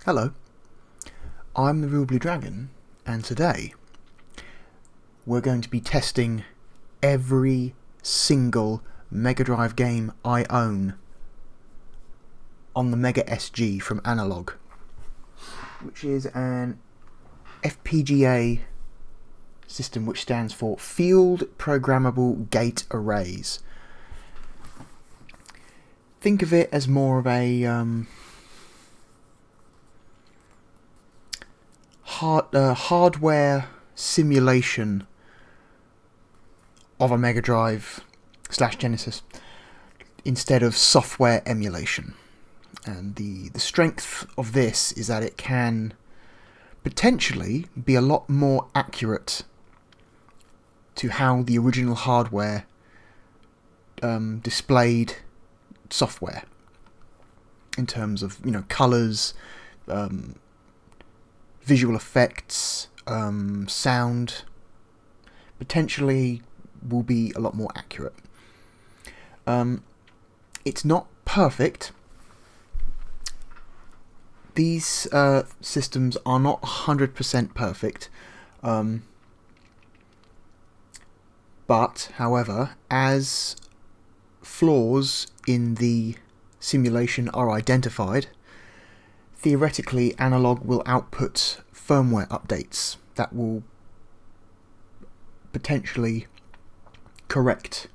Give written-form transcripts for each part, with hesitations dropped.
Hello, I'm the Real Blue Dragon, and today we're going to be testing every single Mega Drive game I own on the Mega SG from Analog, which is an FPGA system which stands for Field Programmable Gate Arrays. Think of it as more of a hardware simulation of a Mega Drive / Genesis instead of software emulation. And the strength of this is that it can potentially be a lot more accurate to how the original hardware displayed software in terms of, colours, visual effects, sound. Potentially will be a lot more accurate. It's not perfect. These systems are not 100% perfect, but however, as flaws in the simulation are identified, theoretically Analog will output firmware updates that will potentially correct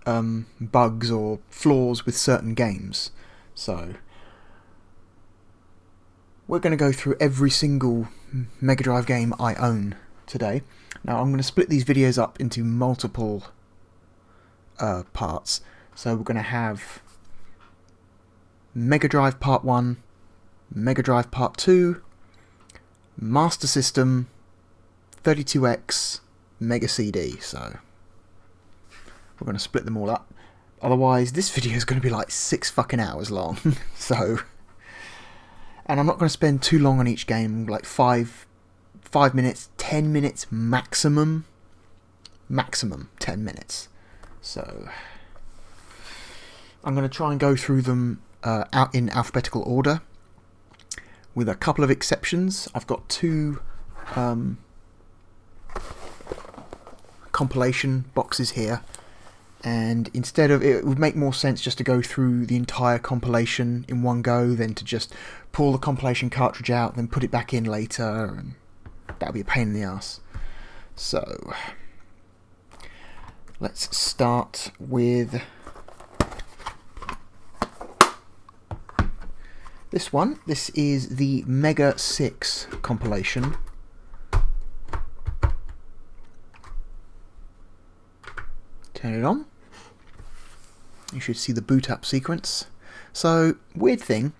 bugs or flaws with certain games. So we're going to go through every single Mega Drive game I own today. Now I'm going to split these videos up into multiple parts. So we're going to have Mega Drive Part 1, Mega Drive Part 2, Master System, 32X, Mega CD. So we're going to split them all up. Otherwise this video is going to be like 6 fucking hours long. And I'm not going to spend too long on each game, like 5 minutes, 10 minutes maximum. Maximum 10 minutes. So I'm going to try and go through them out in alphabetical order, with a couple of exceptions. I've got 2 compilation boxes here, and instead of, it would make more sense just to go through the entire compilation in one go than to just pull the compilation cartridge out, then put it back in later, and that would be a pain in the ass. So let's start with this one. This is the Mega 6 compilation. Turn it on. You should see the boot up sequence. So, weird thing.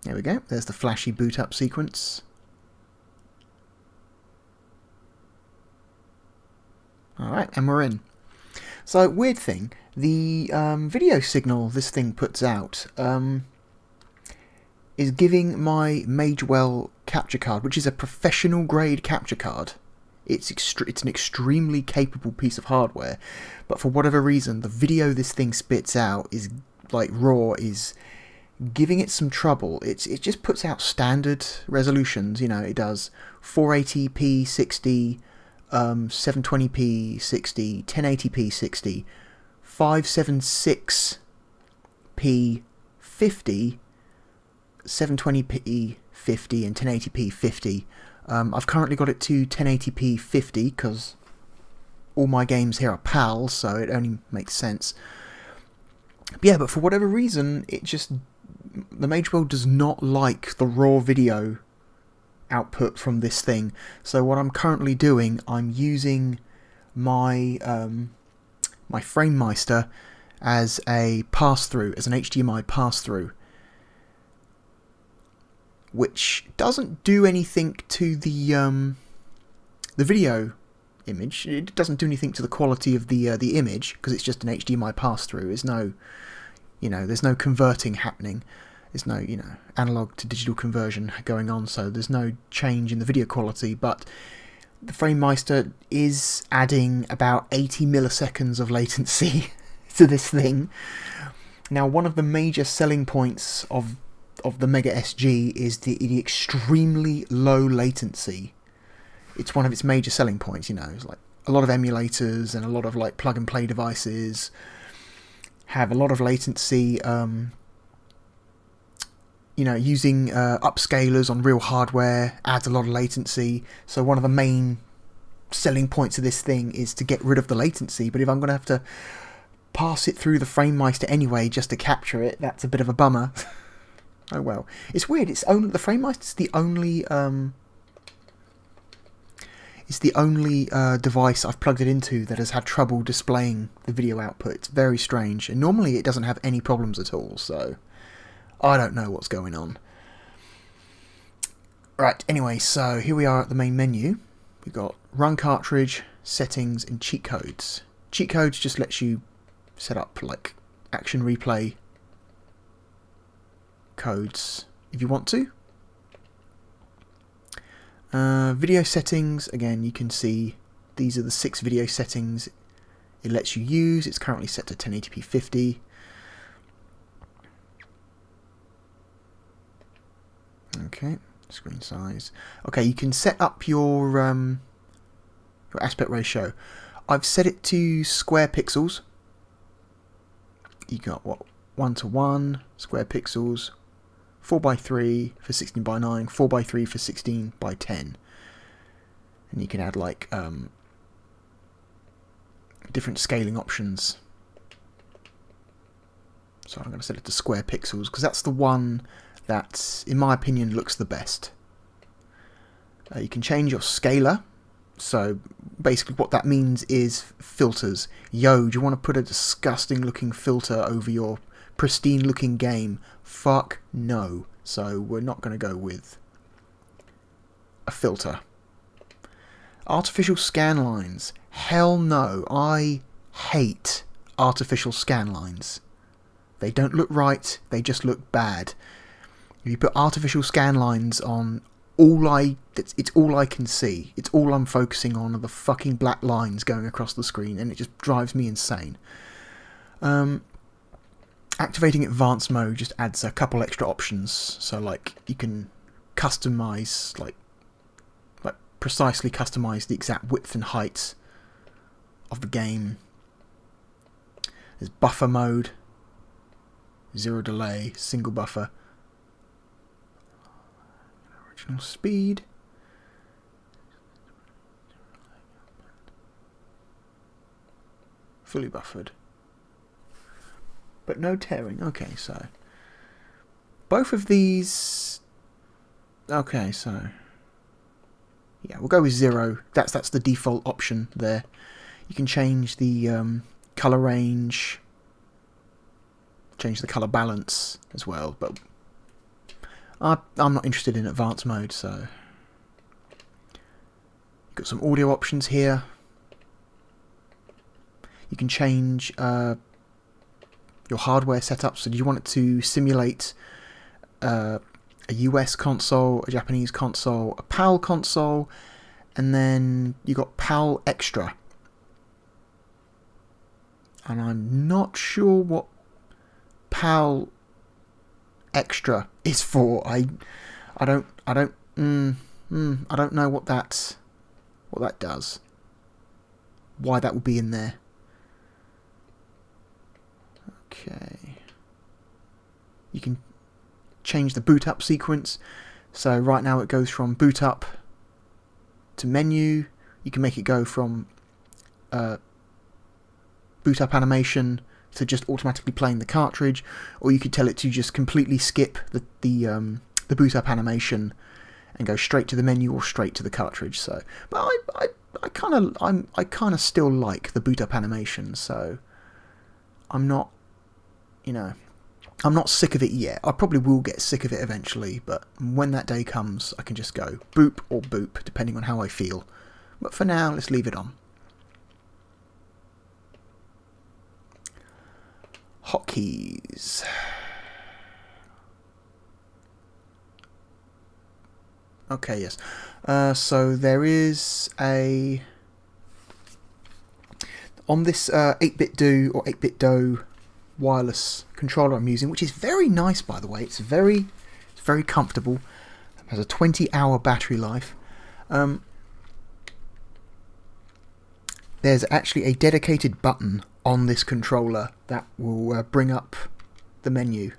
There we go. There's the flashy boot up sequence. Alright, and we're in. So, weird thing. The video signal this thing puts out is giving my Magewell capture card, which is a professional grade capture card. It's an extremely capable piece of hardware, but for whatever reason, the video this thing spits out is like raw, is giving it some trouble. It just puts out standard resolutions. It does 480p 60, 720p 60, 1080p 60, 576p 50, 720p 50, and 1080p 50. I've currently got it to 1080p 50 because all my games here are PAL, so it only makes sense. But for whatever reason, the Magewell does not like the raw video output from this thing. So what I'm currently doing, I'm using my my FrameMeister as a pass-through, as an HDMI pass-through, which doesn't do anything to the video image. It doesn't do anything to the quality of the image, because it's just an HDMI pass-through. There's no, there's no converting happening. There's no, analog to digital conversion going on, so there's no change in the video quality. But the FrameMeister is adding about 80 milliseconds of latency to this thing, Now, one of the major selling points of the Mega SG is the extremely low latency. It's one of its major selling points, you know. It's like a lot of emulators and a lot of like plug and play devices have a lot of latency. You know, using upscalers on real hardware adds a lot of latency. So one of the main selling points of this thing is to get rid of the latency. But if I'm going to have to pass it through the FrameMeister anyway just to capture it, that's a bit of a bummer. Oh well. It's weird. The FrameMeister's the only device I've plugged it into that has had trouble displaying the video output. It's very strange, and normally it doesn't have any problems at all, so I don't know what's going on. Right, anyway, so here we are at the main menu. We've got Run Cartridge, Settings, and Cheat Codes. Cheat Codes just lets you set up like action replay codes if you want to. Video settings, again, you can see these are the 6 video settings it lets you use. It's currently set to 1080p 50. Okay, screen size. Okay, you can set up your aspect ratio. I've set it to square pixels. You got what, 1:1 square pixels, 4:3 for 16:9, 4:3 for 16:10, and you can add like different scaling options. So I'm going to set it to square pixels because that's the one that, in my opinion, looks the best. You can change your scaler. So basically what that means is filters. Yo, do you want to put a disgusting looking filter over your pristine looking game? Fuck no. So we're not going to go with a filter. Artificial scan lines. Hell no. I hate artificial scan lines. They don't look right. They just look bad. If you put artificial scan lines on, it's all I can see. It's all I'm focusing on are the fucking black lines going across the screen, and it just drives me insane. Activating advanced mode just adds a couple extra options. So like you can customize, like precisely customize the exact width and height of the game. There's buffer mode, 0 delay, single buffer. Original speed. Fully buffered. But no tearing. Okay, so both of these. Okay, so yeah, we'll go with 0. That's the default option there. You can change the color range, change the color balance as well, but I'm not interested in advanced mode. So you've got some audio options here. You can change your hardware setup. So do you want it to simulate a US console, a Japanese console, a PAL console, and then you got PAL Extra. And I'm not sure what PAL Extra is for. I don't know what that does. Why that would be in there. Okay. You can change the boot up sequence. So right now it goes from boot up to menu. You can make it go from boot up animation to just automatically playing the cartridge, or you could tell it to just completely skip the boot up animation and go straight to the menu or straight to the cartridge. So, but I kind of still like the boot up animation. So I'm not, I'm not sick of it yet. I probably will get sick of it eventually, but when that day comes, I can just go boop or boop, depending on how I feel. But for now, let's leave it on. Hotkeys. Okay, yes. So there is on this 8-bit do or 8-bit do wireless controller I'm using, which is very nice, by the way. It's very comfortable. It has a 20-hour battery life. There's actually a dedicated button on this controller that will bring up the menu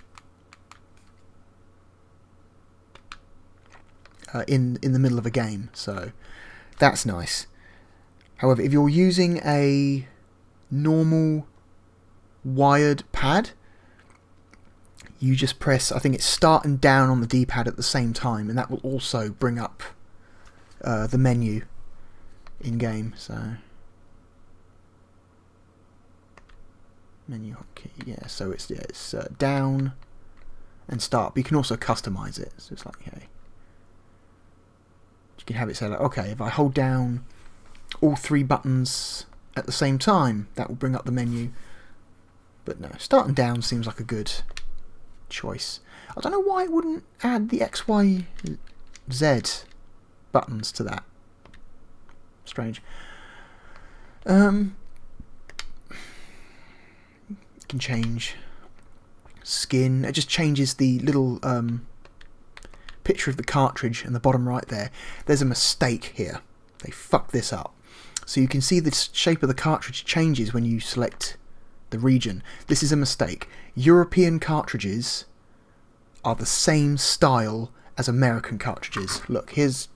in the middle of a game, so that's nice. However, if you're using a normal wired pad, you just press, I think it's start and down on the D-pad at the same time, and that will also bring up the menu in game. So menu hotkey, yeah. So it's down and start. But you can also customize it. So it's like, okay, you can have it say like, okay, if I hold down all 3 buttons at the same time, that will bring up the menu. But no, start and down seems like a good choice. I don't know why it wouldn't add the X, Y, Z buttons to that. Strange. You can change skin. It just changes the little picture of the cartridge in the bottom right there. There's a mistake here. They fucked this up. So you can see the shape of the cartridge changes when you select the region. This is a mistake. European cartridges are the same style as American cartridges. Look, this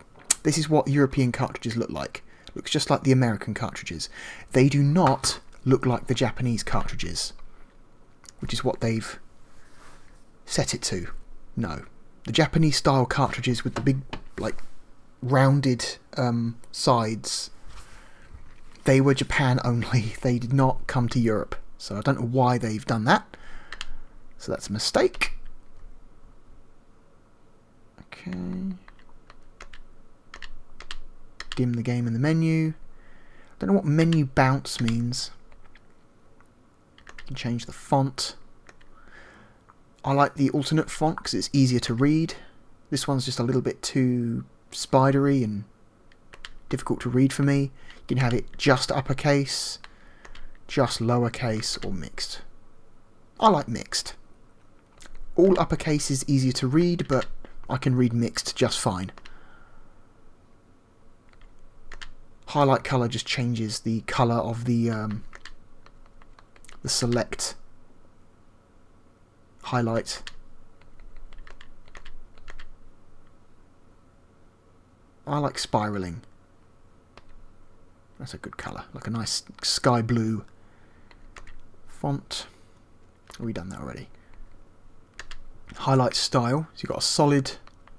is what European cartridges look like. Looks just like the American cartridges. They do not look like the Japanese cartridges, which is what they've set it to. No. The Japanese style cartridges with the big, like, rounded sides, they were Japan only. They did not come to Europe. So I don't know why they've done that. So that's a mistake. Okay. Dim the game in the menu. Don't know what menu bounce means. You can change the font. I like the alternate font because it's easier to read. This one's just a little bit too spidery and difficult to read for me. You can have it just uppercase, just lowercase, or mixed. I like mixed. All uppercase is easier to read, but I can read mixed just fine. Highlight color just changes the color of the select highlight. I like spiraling. That's a good color, like a nice sky blue font. Have we done that already? Highlight style. So you've got a solid,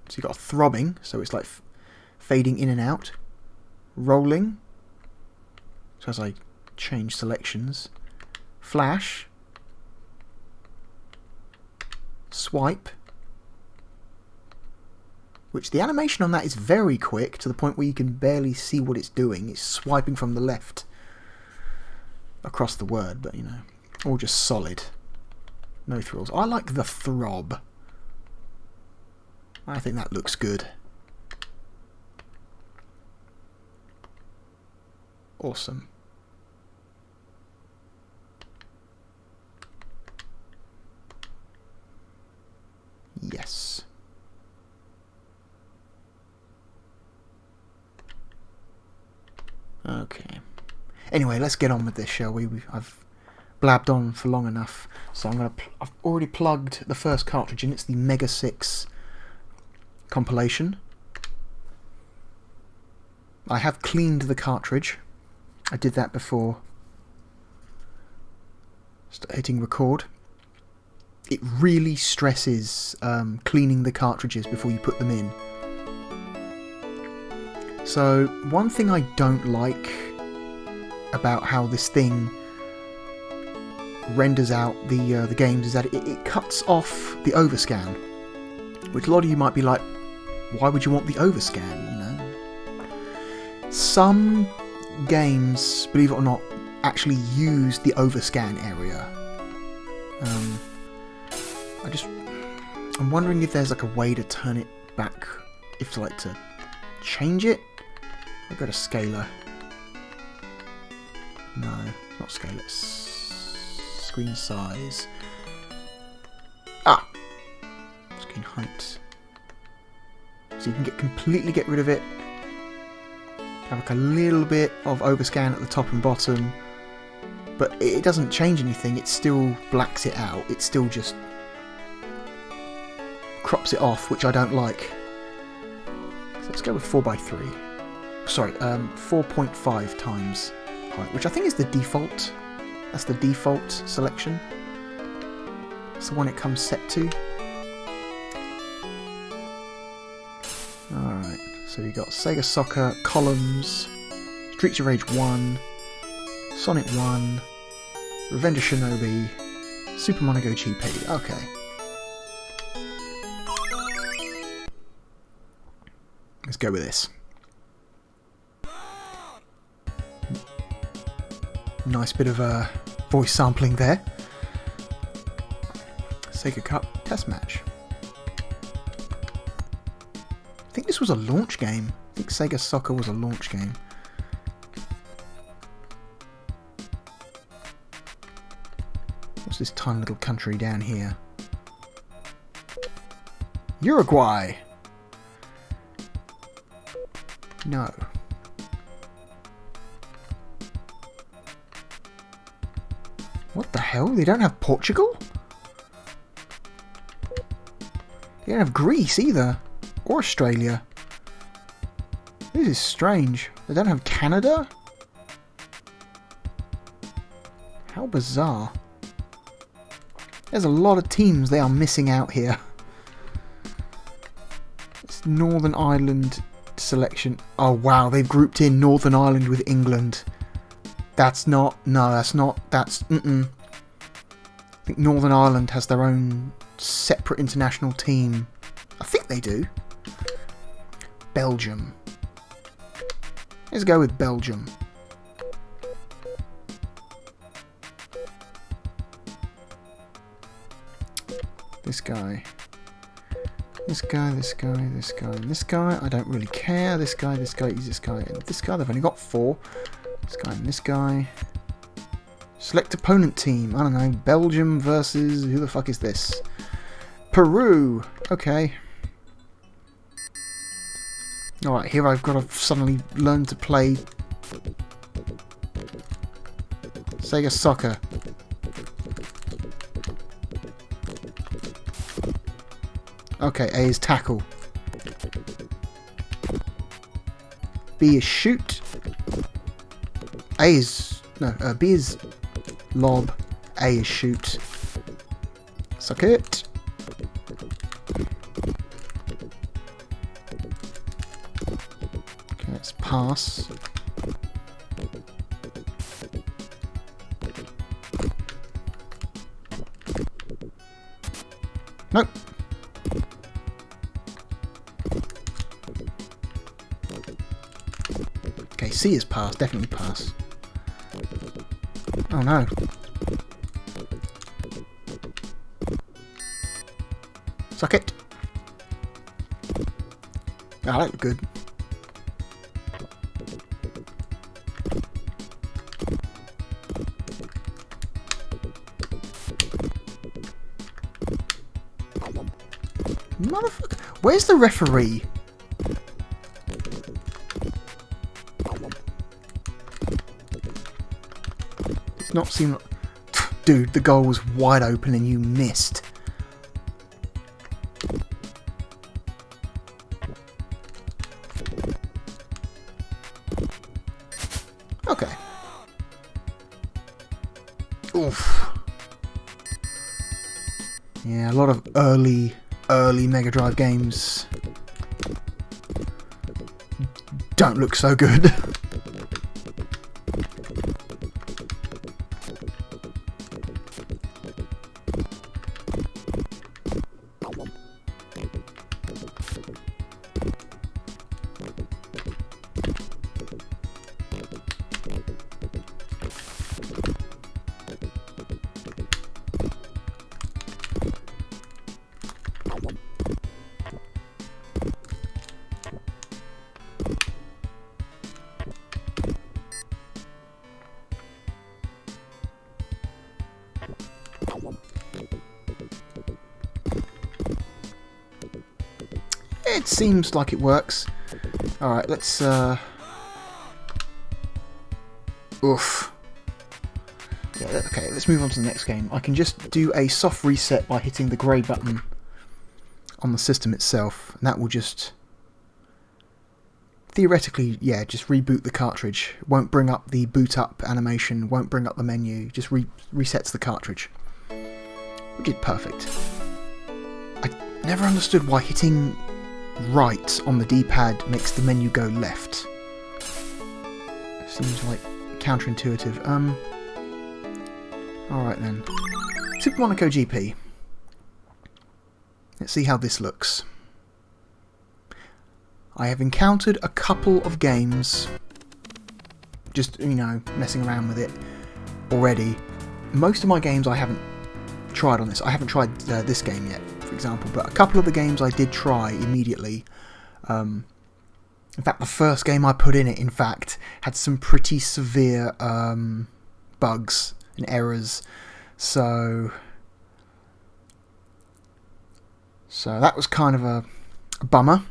so you've got a throbbing, so it's like fading in and out. Rolling, so as I change selections. Flash. Swipe, which the animation on that is very quick to the point where you can barely see what it's doing. It's swiping from the left across the word, but you know, or just solid. No thrills. I like the throb. I think that looks good. Awesome. Yes. Okay. Anyway, let's get on with this, shall we? I've blabbed on for long enough, so I've already plugged the first cartridge in. It's the Mega 6 Compilation. I have cleaned the cartridge. I did that before hitting record. It really stresses cleaning the cartridges before you put them in. So one thing I don't like about how this thing renders out the games is that it cuts off the overscan, which a lot of you might be like, why would you want the overscan? You know, some games, believe it or not, actually use the overscan area. I'm wondering if there's like a way to turn it back, if to change it. I'll go to scaler. No, not scaler. Screen size. Ah! Screen height. So you can completely get rid of it. Have like a little bit of overscan at the top and bottom. But it doesn't change anything. It still blacks it out. It still just crops it off, which I don't like. So let's go with 4:3. Sorry, 4.5 times height, which I think is the default. That's the default selection. That's the one it comes set to. Alright, so we got Sega Soccer, Columns, Streets of Rage 1, Sonic 1, Revenge of Shinobi, Super Monaco GP. Okay. Let's go with this. Nice bit of voice sampling there. Sega Cup test match. I think this was a launch game. I think Sega Soccer was a launch game. What's this tiny little country down here? Uruguay! No. What the hell? They don't have Portugal? They don't have Greece either. Or Australia. This is strange. They don't have Canada? How bizarre. There's a lot of teams they are missing out here. It's Northern Ireland selection. Oh wow, they've grouped in Northern Ireland with England. That's not... No, that's not... That's... I think Northern Ireland has their own separate international team. I think they do. Belgium. Let's go with Belgium. This guy. This guy, this guy, this guy, and this guy. I don't really care. This guy, this guy, this guy, and this guy. They've only got 4. This guy and this guy. Select opponent team. I don't know. Belgium versus... Who the fuck is this? Peru. Okay. Alright, here I've got to suddenly learn to play Sega Soccer. Okay, A is tackle. B is shoot. A is... No, B is lob. A is shoot. Suck it. Okay, let's pass. Nope. Okay, C is pass. Definitely pass. Oh no. Suck it. Oh, that looked good. Motherfucker. Where's the referee? It's not seem like... Dude, the goal was wide open and you missed. Okay. Oof. Yeah, a lot of early Mega Drive games don't look so good. It seems like it works. Alright, let's... Oof. Yeah, okay, let's move on to the next game. I can just do a soft reset by hitting the grey button on the system itself, and that will just... theoretically, yeah, just reboot the cartridge. Won't bring up the boot up animation, won't bring up the menu, just resets the cartridge. Which is perfect. I never understood why hitting right on the D-pad makes the menu go left. Seems like counterintuitive. Alright then. Super Monaco GP. Let's see how this looks. I have encountered a couple of games, just, you know, messing around with it already. Most of my games I haven't tried on this. I haven't tried this game yet, for example, but a couple of the games I did try immediately. In fact, the first game I put in it, in fact, had some pretty severe bugs and errors. So that was kind of a bummer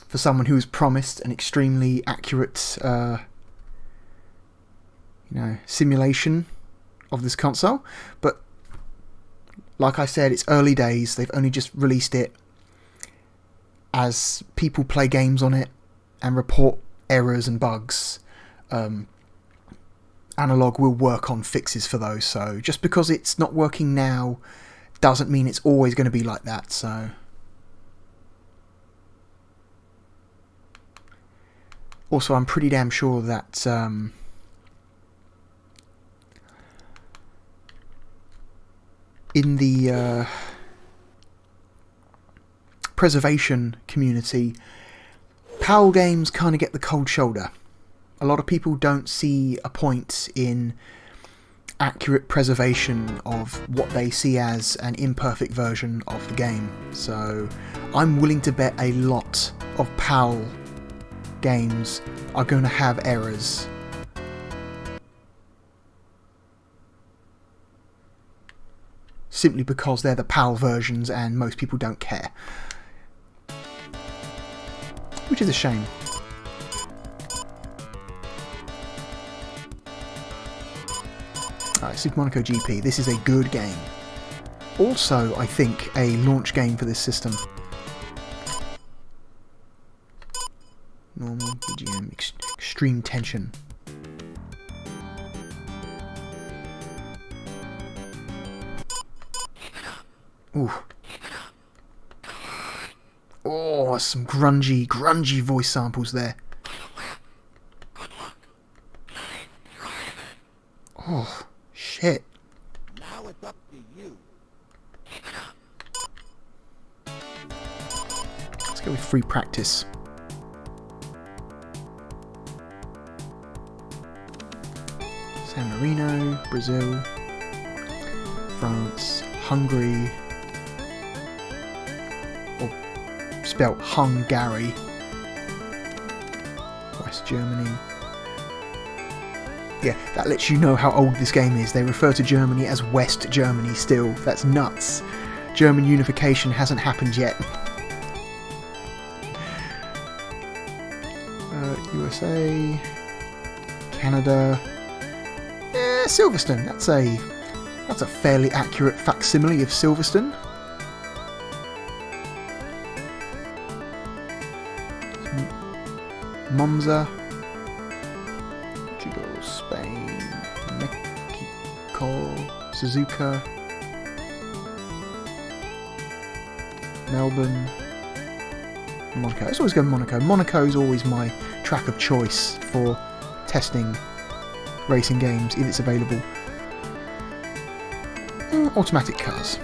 for someone who was promised an extremely accurate, simulation of this console. But like I said, it's early days. They've only just released it. As people play games on it and report errors and bugs, Analog will work on fixes for those. So just because it's not working now doesn't mean it's always going to be like that. So also, I'm pretty damn sure that in the preservation community, PAL games kind of get the cold shoulder. A lot of people don't see a point in accurate preservation of what they see as an imperfect version of the game. So I'm willing to bet a lot of PAL games are going to have errors. Simply because they're the PAL versions and most people don't care. Which is a shame. Alright, Super Monaco GP. This is a good game. Also, I think, a launch game for this system. Normal, BGM, extreme tension. Ooh. Oh, some grungy voice samples there. Oh, shit. Now it's up to you. Let's go with free practice. San Marino, Brazil, France, Hungary, or spelt Hungary, West Germany. Yeah, that lets you know how old this game is. They refer to Germany as West Germany still. That's nuts. German unification hasn't happened yet. USA, Canada, Silverstone. That's a fairly accurate facsimile of Silverstone. Monza, Portugal, Spain, Mexico, Suzuka, Melbourne, Monaco. Let's always go Monaco. Monaco is always my track of choice for testing racing games if it's available. Automatic cars.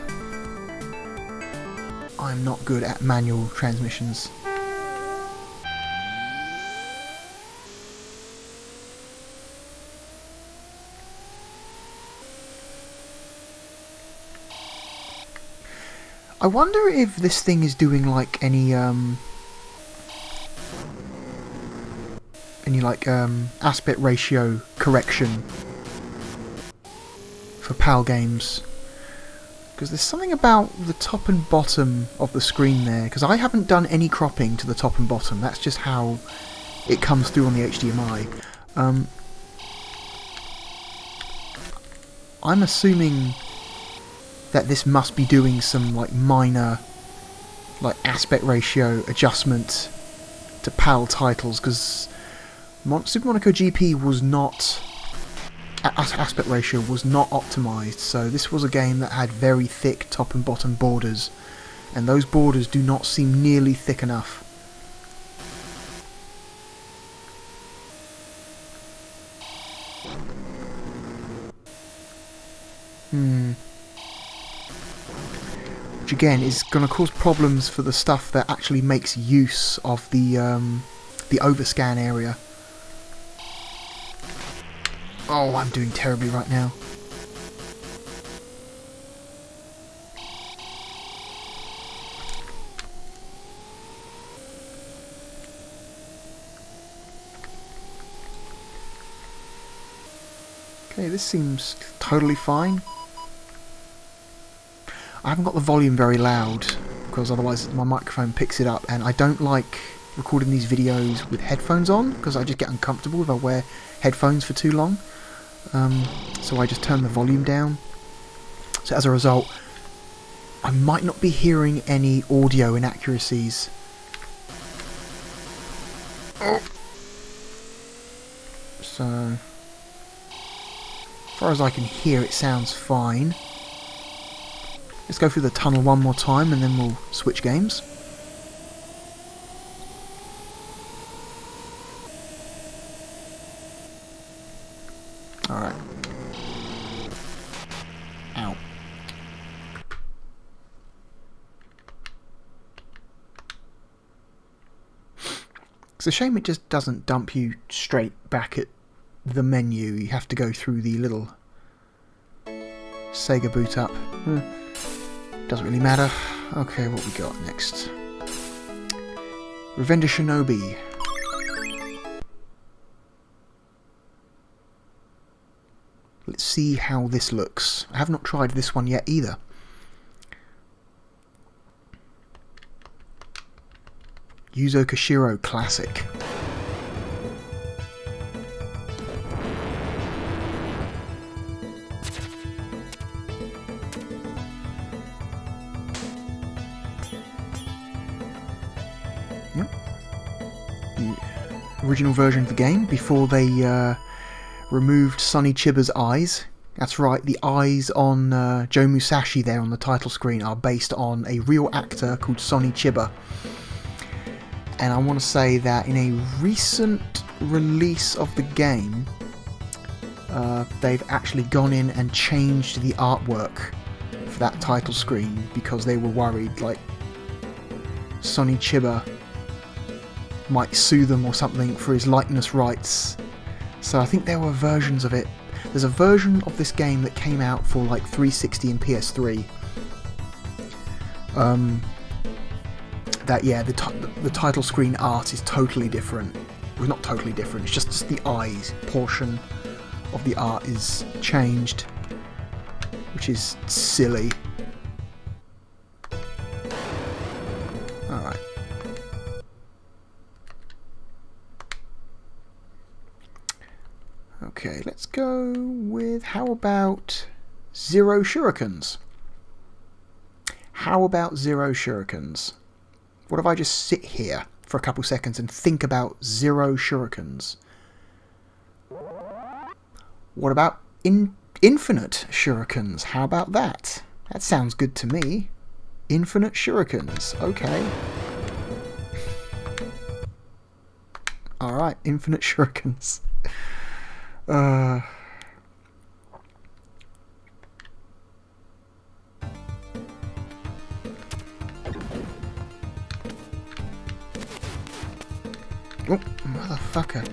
I'm not good at manual transmissions. I wonder if this thing is doing like any aspect ratio correction for PAL games. Because there's something about the top and bottom of the screen there, because I haven't done any cropping to the top and bottom, that's just how it comes through on the HDMI. I'm assuming that this must be doing some like minor aspect ratio adjustment to PAL titles, because Super Monaco GP was not... aspect ratio was not optimised, so this was a game that had very thick top and bottom borders, and those borders do not seem nearly thick enough. Which again is going to cause problems for the stuff that actually makes use of the overscan area. Oh, I'm doing terribly right now. Okay, this seems totally fine. I haven't got the volume very loud, because otherwise my microphone picks it up, and I don't like recording these videos with headphones on, because I just get uncomfortable if I wear headphones for too long. So I just turn the volume down. So as a result, I might not be hearing any audio inaccuracies. So, as far as I can hear, it sounds fine. Let's go through the tunnel one more time and then we'll switch games. Alright. Ow. It's a shame it just doesn't dump you straight back at the menu. You have to go through the little Sega boot up. Doesn't really matter. Okay, what we got next? Revenge of Shinobi. Let's see how this looks. I have not tried this one yet either. Yuzo Koshiro Classic. Yep. The original version of the game before they removed Sonny Chiba's eyes. That's right, the eyes on Joe Musashi there on the title screen are based on a real actor called Sonny Chiba. And I want to say that in a recent release of the game, they've actually gone in and changed the artwork for that title screen because they were worried like Sonny Chiba might sue them or something for his likeness rights. So I think there were versions of it. There's a version of this game that came out for like 360 and PS3. That yeah, the title screen art is totally different. Well, not totally different. It's just the eyes portion of the art is changed, which is silly. All right. Okay, let's go with, how about Zero Shurikens? How about Zero Shurikens? What if I just sit here for a couple seconds and think about Zero Shurikens? What about Infinite Shurikens? How about that? That sounds good to me. Infinite Shurikens, okay. Alright, Infinite Shurikens. Oh, motherfucker.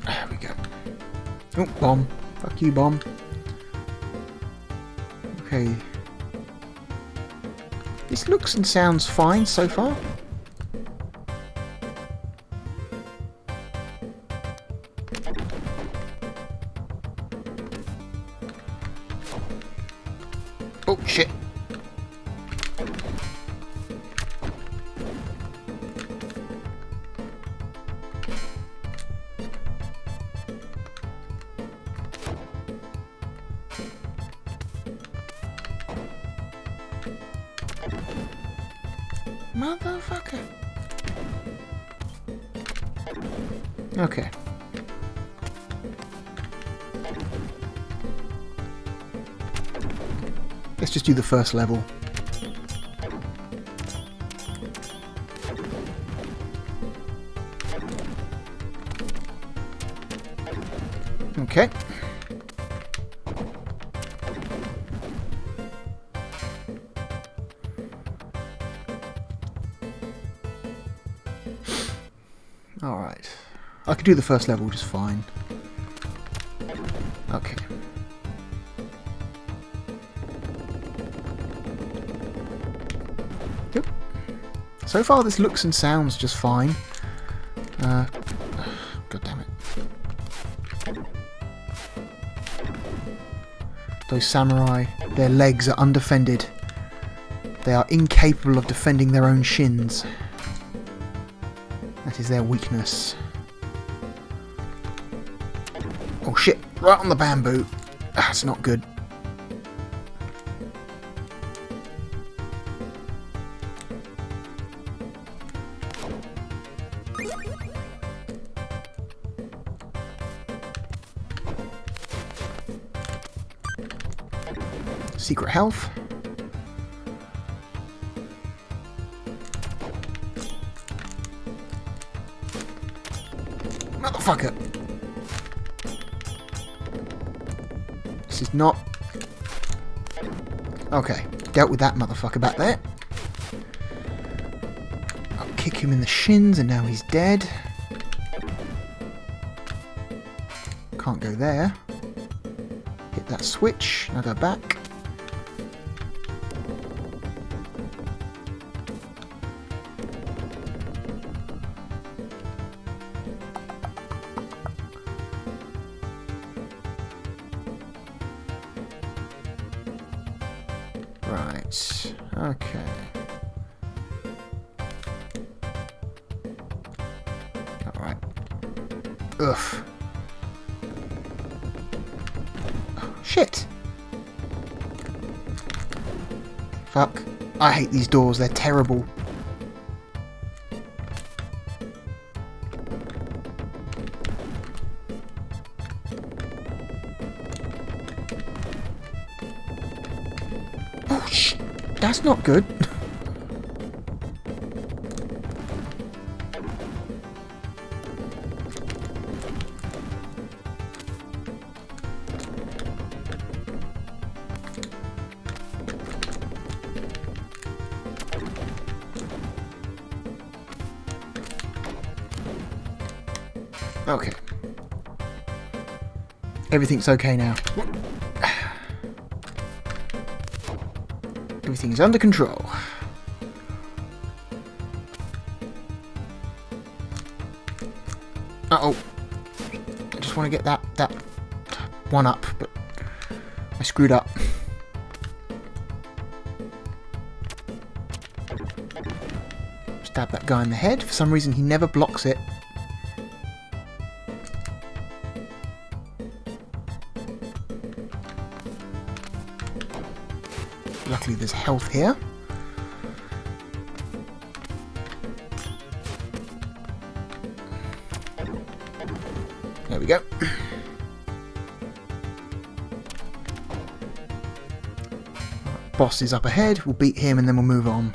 There we go. Oh, bomb. Fuck you, bomb. Okay. This looks and sounds fine so far. Oh, shit. Motherfucker. Okay. Let's just do the first level. Okay. Alright. I could do the first level just fine. Okay. Yep. So far this looks and sounds just fine. God damn it. Those samurai, their legs are undefended. They are incapable of defending their own shins. That is their weakness. Oh shit, right on the bamboo. That's not good. Secret health. Motherfucker! This is not... Okay, dealt with that motherfucker back there. I'll kick him in the shins and now he's dead. Can't go there. Hit that switch, now go back. Right, okay. Alright. Ugh. Oh, shit! Fuck. I hate these doors, they're terrible. That's not good. Okay. Everything's okay now. Everything is under control. Uh-oh. I just want to get that one up, but I screwed up. Stab that guy in the head. For some reason he never blocks it. Luckily there's health here. There we go. Boss is up ahead, we'll beat him and then we'll move on.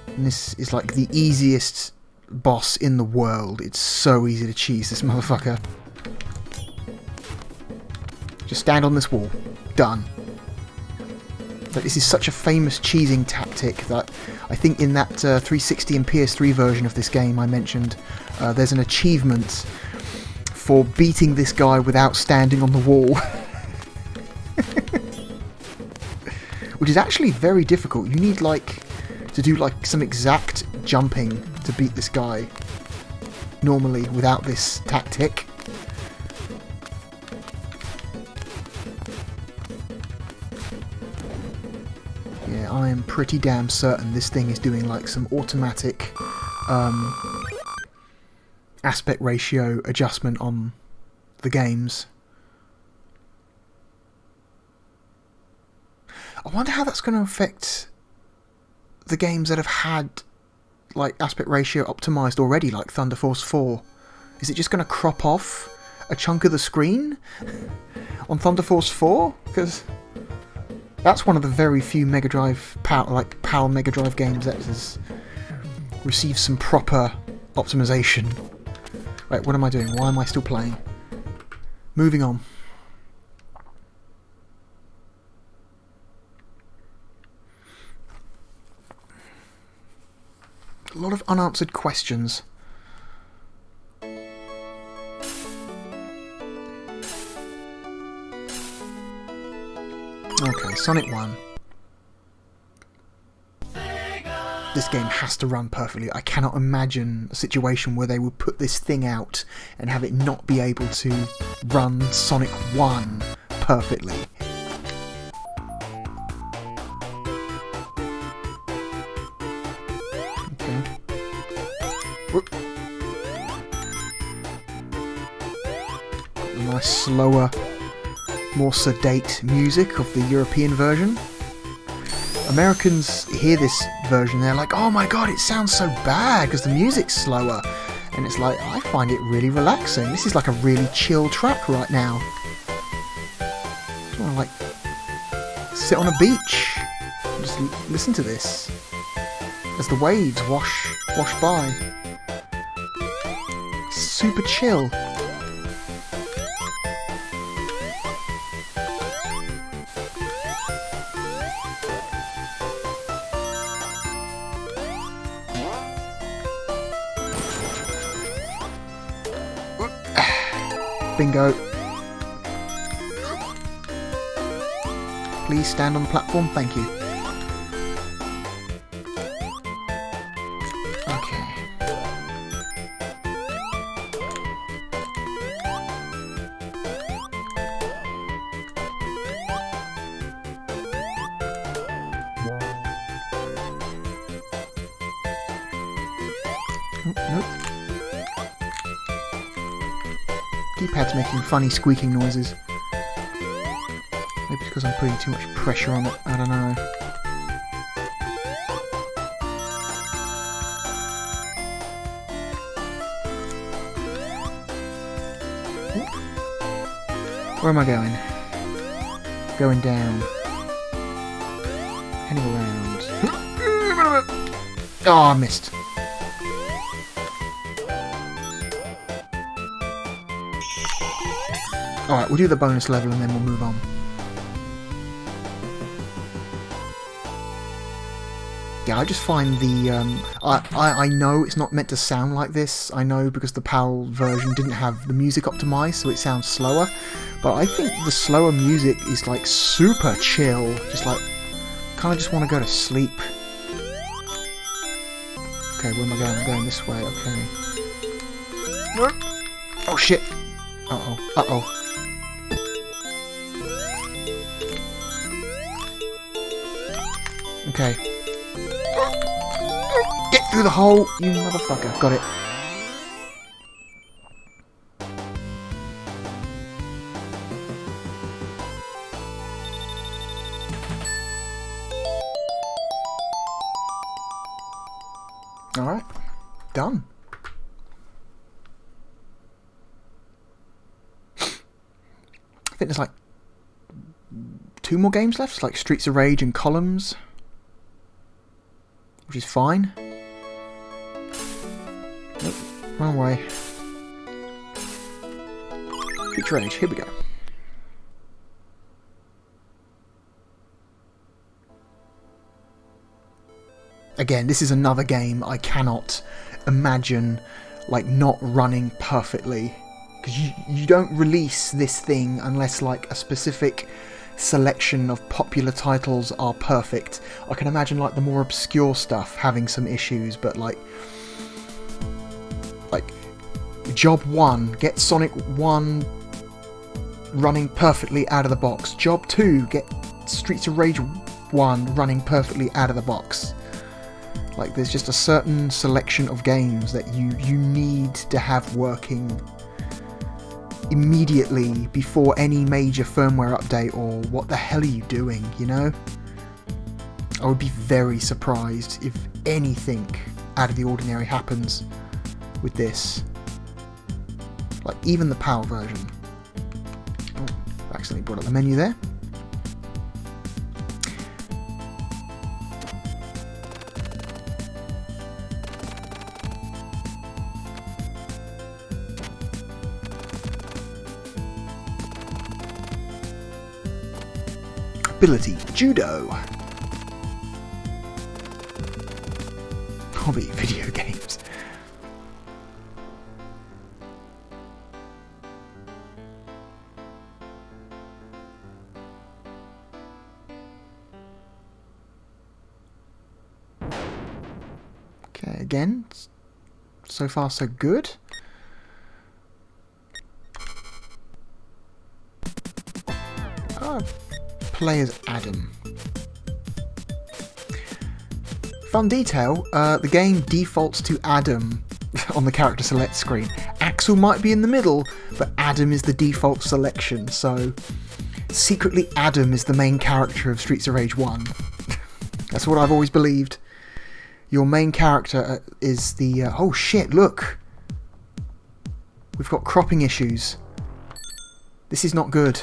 And this is like the easiest boss in the world. It's so easy to cheese this motherfucker. Just stand on this wall. Done. But this is such a famous cheesing tactic that I think in that 360 and PS3 version of this game I mentioned, there's an achievement for beating this guy without standing on the wall. Which is actually very difficult. You need like to do like some exact jumping to beat this guy normally without this tactic. Yeah, I am pretty damn certain this thing is doing like some automatic aspect ratio adjustment on the games. I wonder how that's going to affect the games that have had like aspect ratio optimized already, like Thunder Force 4. Is it just going to crop off a chunk of the screen on Thunder Force 4? Because that's one of the very few Mega Drive PAL Mega Drive games that has received some proper optimization. Wait, what am I doing? Why am I still playing? Moving on. A lot of unanswered questions. Okay, Sonic 1. This game has to run perfectly. I cannot imagine a situation where they would put this thing out and have it not be able to run Sonic 1 perfectly. Okay. Whoop. The nice slower, more sedate music of the European version. Americans hear this version, they're like, oh my god, it sounds so bad because the music's slower. And it's like, I find it really relaxing. This is like a really chill track right now. I just want to like sit on a beach and just listen to this as the waves wash by. Super chill. Bingo. Please stand on the platform, thank you. Okay. Oh, nope. Keypad's making funny squeaking noises. Maybe because I'm putting too much pressure on it, I don't know. Where am I going? Going down. Heading around. Oh, I missed. Alright, we'll do the bonus level and then we'll move on. Yeah, I just find the... I know it's not meant to sound like this. I know because the PAL version didn't have the music optimized, so it sounds slower. But I think the slower music is like super chill. Just like, kind of just want to go to sleep. Okay, where am I going? I'm going this way, okay. Oh shit! Uh-oh, uh-oh. Okay. Get through the hole, you motherfucker. Got it. Alright. Done. I think there's like 2 more games left. It's like Streets of Rage and Columns. Which is fine. Nope, wrong way. Streets of Rage, here we go. Again, this is another game I cannot imagine like not running perfectly Because you don't release this thing unless like a specific selection of popular titles are perfect. I can imagine like the more obscure stuff having some issues, but like Job 1, get Sonic 1 running perfectly out of the box. Job 2, get Streets of Rage 1 running perfectly out of the box. Like, there's just a certain selection of games that you need to have working immediately before any major firmware update, or what the hell are you doing, you know? I would be very surprised if anything out of the ordinary happens with this. Like, even the PAL version. Oh, accidentally brought up the menu there. Ability, Judo. Hobby, video games. Okay, again, so far so good. Play as Adam. Fun detail, the game defaults to Adam on the character select screen. Axel might be in the middle, but Adam is the default selection, so secretly Adam is the main character of Streets of Rage 1. That's what I've always believed. Your main character is the... oh shit, look! We've got cropping issues. This is not good.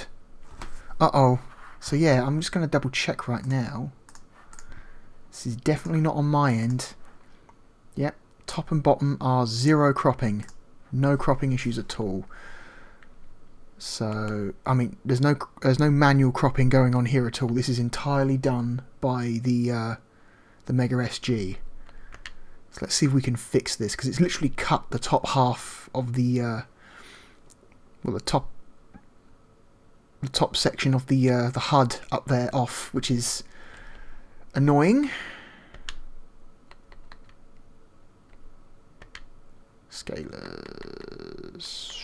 Uh-oh. So yeah, I'm just going to double check right now. This is definitely not on my end. Yep, top and bottom are 0 cropping. No cropping issues at all. So, I mean, there's no manual cropping going on here at all. This is entirely done by the Mega SG. So let's see if we can fix this, because it's literally cut the top half of the well, the top section of the HUD up there off, which is annoying. Scalers.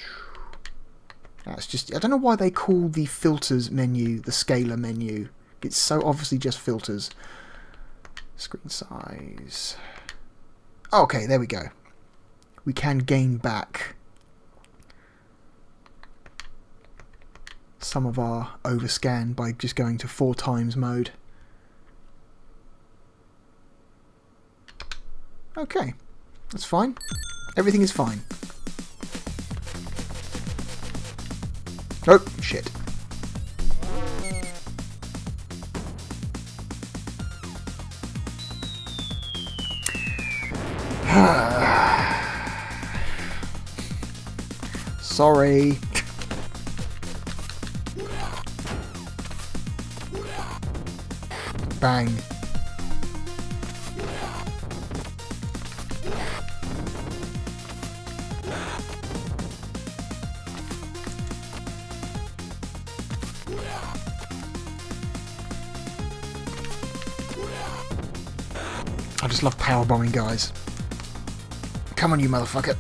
That's just... I don't know why they call the filters menu the scaler menu. It's so obviously just filters. Screen size. Okay, there we go. We can gain back some of our overscan by just going to 4x mode. Okay, that's fine. Everything is fine. Oh, shit. Sorry. Bang. I just love power bombing guys. Come on, you motherfucker.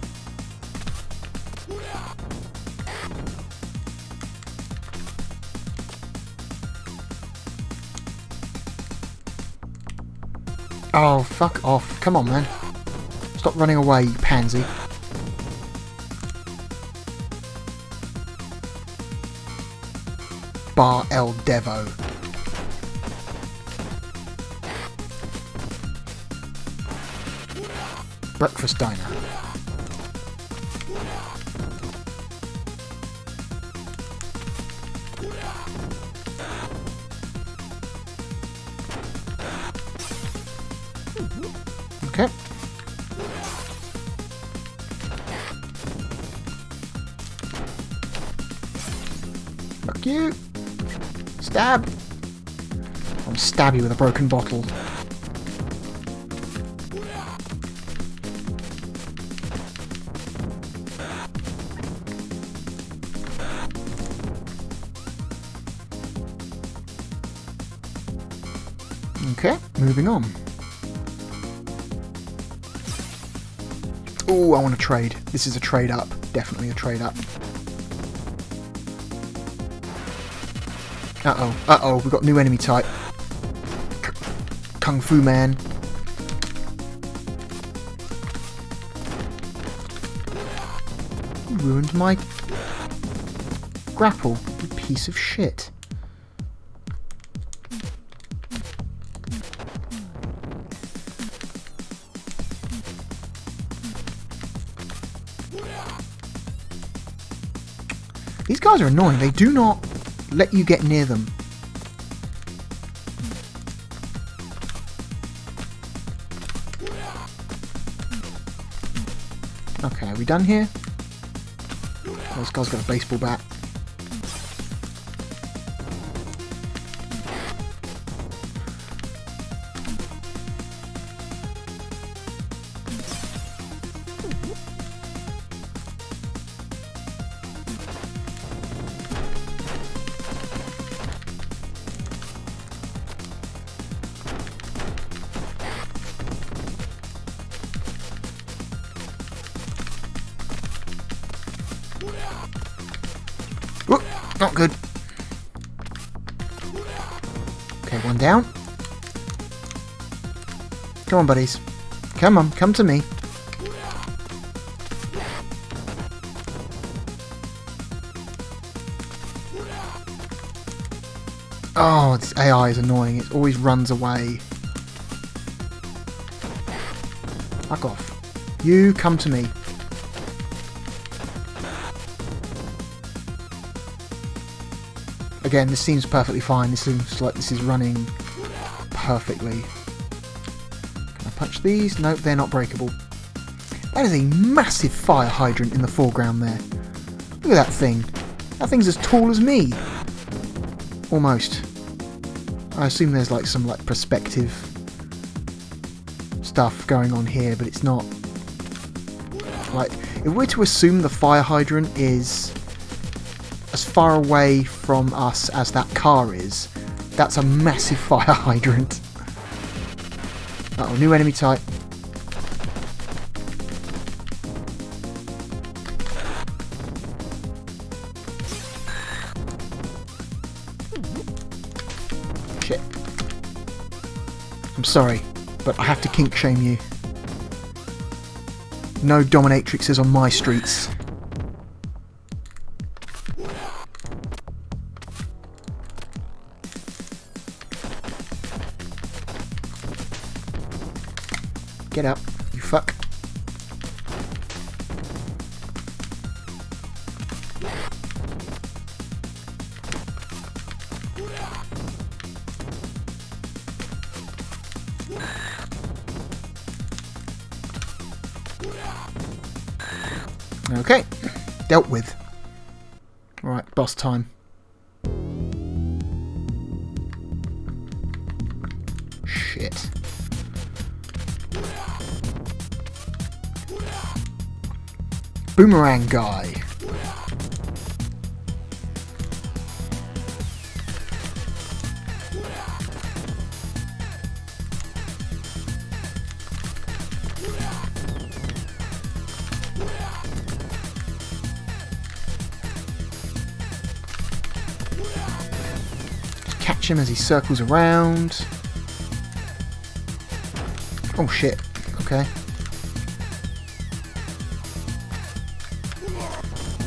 Oh, fuck off. Come on, man. Stop running away, you pansy. Bar El Devo. Breakfast diner. Okay. Fuck you. Stab. I'll stab you with a broken bottle. Okay, moving on. Oh, I want to trade. This is a trade up. Definitely a trade up. Uh-oh. Uh-oh, we've got new enemy type. Kung Fu Man. You ruined my grapple, you piece of shit. These guys are annoying. They do not let you get near them. Okay, are we done here? Oh, this guy's got a baseball bat. Whoop, not good. Okay, one down. Come on, buddies. Come on, come to me. Oh, this AI is annoying. It always runs away. Fuck off. You come to me. Again, this seems perfectly fine. This seems like this is running perfectly. Can I punch these? Nope, they're not breakable. That is a massive fire hydrant in the foreground there. Look at that thing. That thing's as tall as me. Almost. I assume there's like some like perspective stuff going on here, but it's not. Like, if we're to assume the fire hydrant is as far away from us as that car is, that's a massive fire hydrant. Uh-oh, new enemy type. Shit. I'm sorry, but I have to kink shame you. No dominatrixes on my streets. Get up, you fuck. Okay, dealt with. Right, boss time. Shit. Boomerang guy. Just catch him as he circles around. Oh shit. Okay.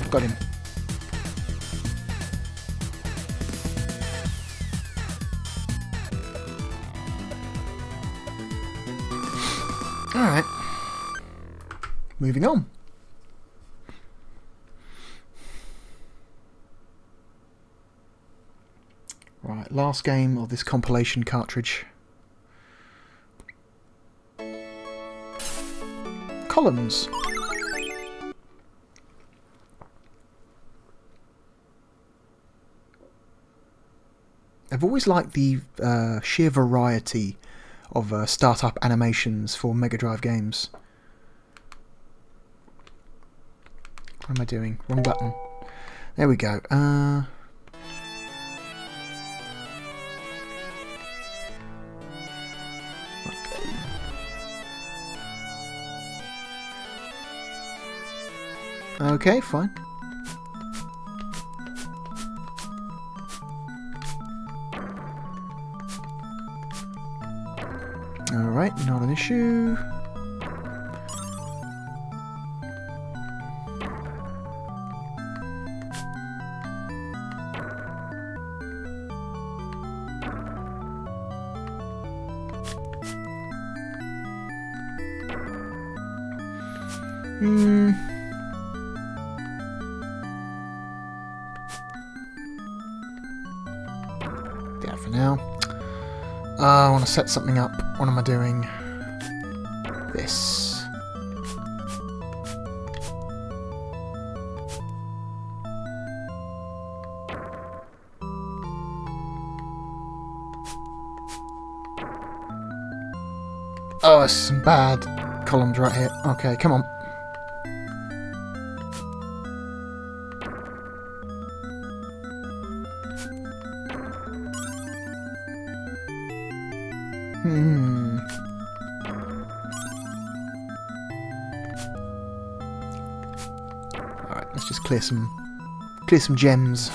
Got him. Alright. Moving on. Right, last game of this compilation cartridge. Columns. I've always liked the sheer variety of startup animations for Mega Drive games. What am I doing? Wrong button. There we go. Okay, fine. Alright, not an issue. Yeah, for now. I want to set something up. What am I doing? This. Oh, there's some bad columns right here. Okay, come on. Alright, let's just clear some gems.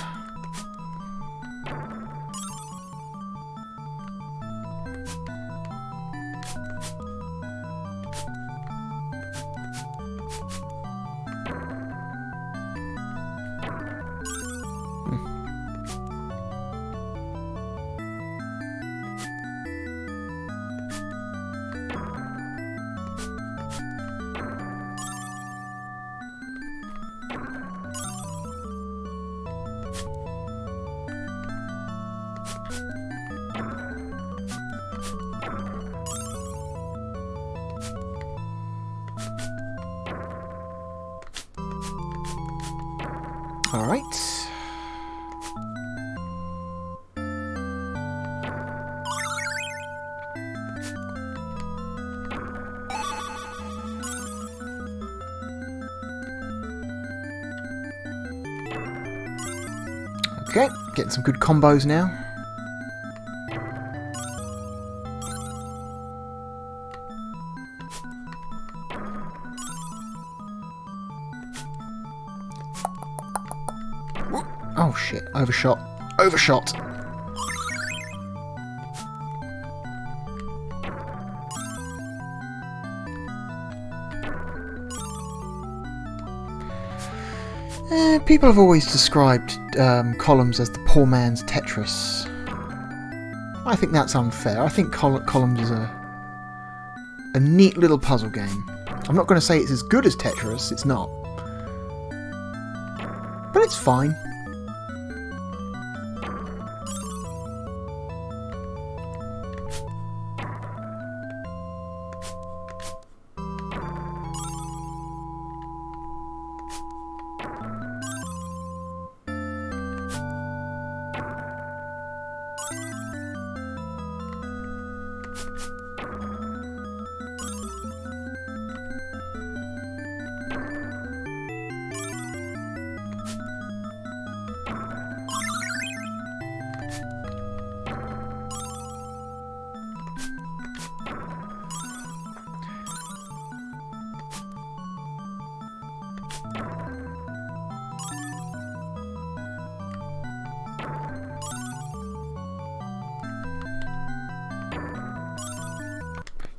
Alright. Okay, getting some good combos now. Oh shit, overshot. Overshot! People have always described columns as the poor man's Tetris. I think that's unfair. I think columns is a neat little puzzle game. I'm not going to say it's as good as Tetris, it's not. But it's fine.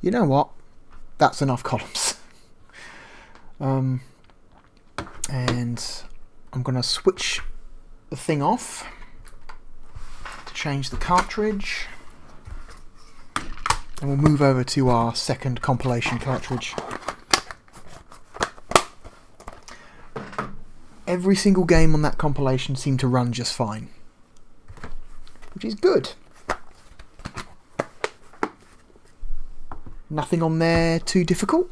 You know what? That's enough columns. And I'm going to switch the thing off to change the cartridge. And we'll move over to our second compilation cartridge. Every single game on that compilation seemed to run just fine, which is good. Nothing on there too difficult.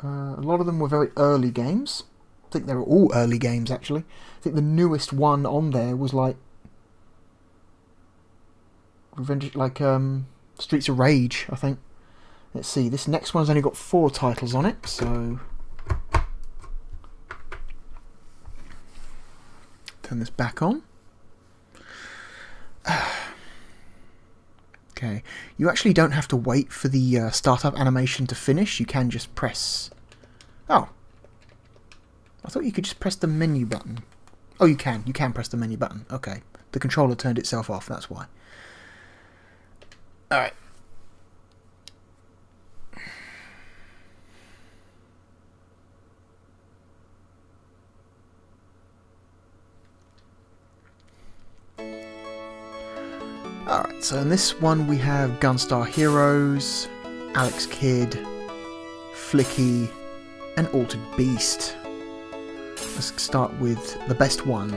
A lot of them were very early games. I think they were all early games, actually. I think the newest one on there was like Streets of Rage, I think. Let's see, this next one's only got 4 titles on it, so turn this back on. Okay, you actually don't have to wait for the startup animation to finish. You can just press Oh. I thought you could just press the menu button. Oh, you can. You can press the menu button. Okay. The controller turned itself off, that's why. Alright. Alright, so in this one we have Gunstar Heroes, Alex Kidd, Flicky, and Altered Beast. Let's start with the best one,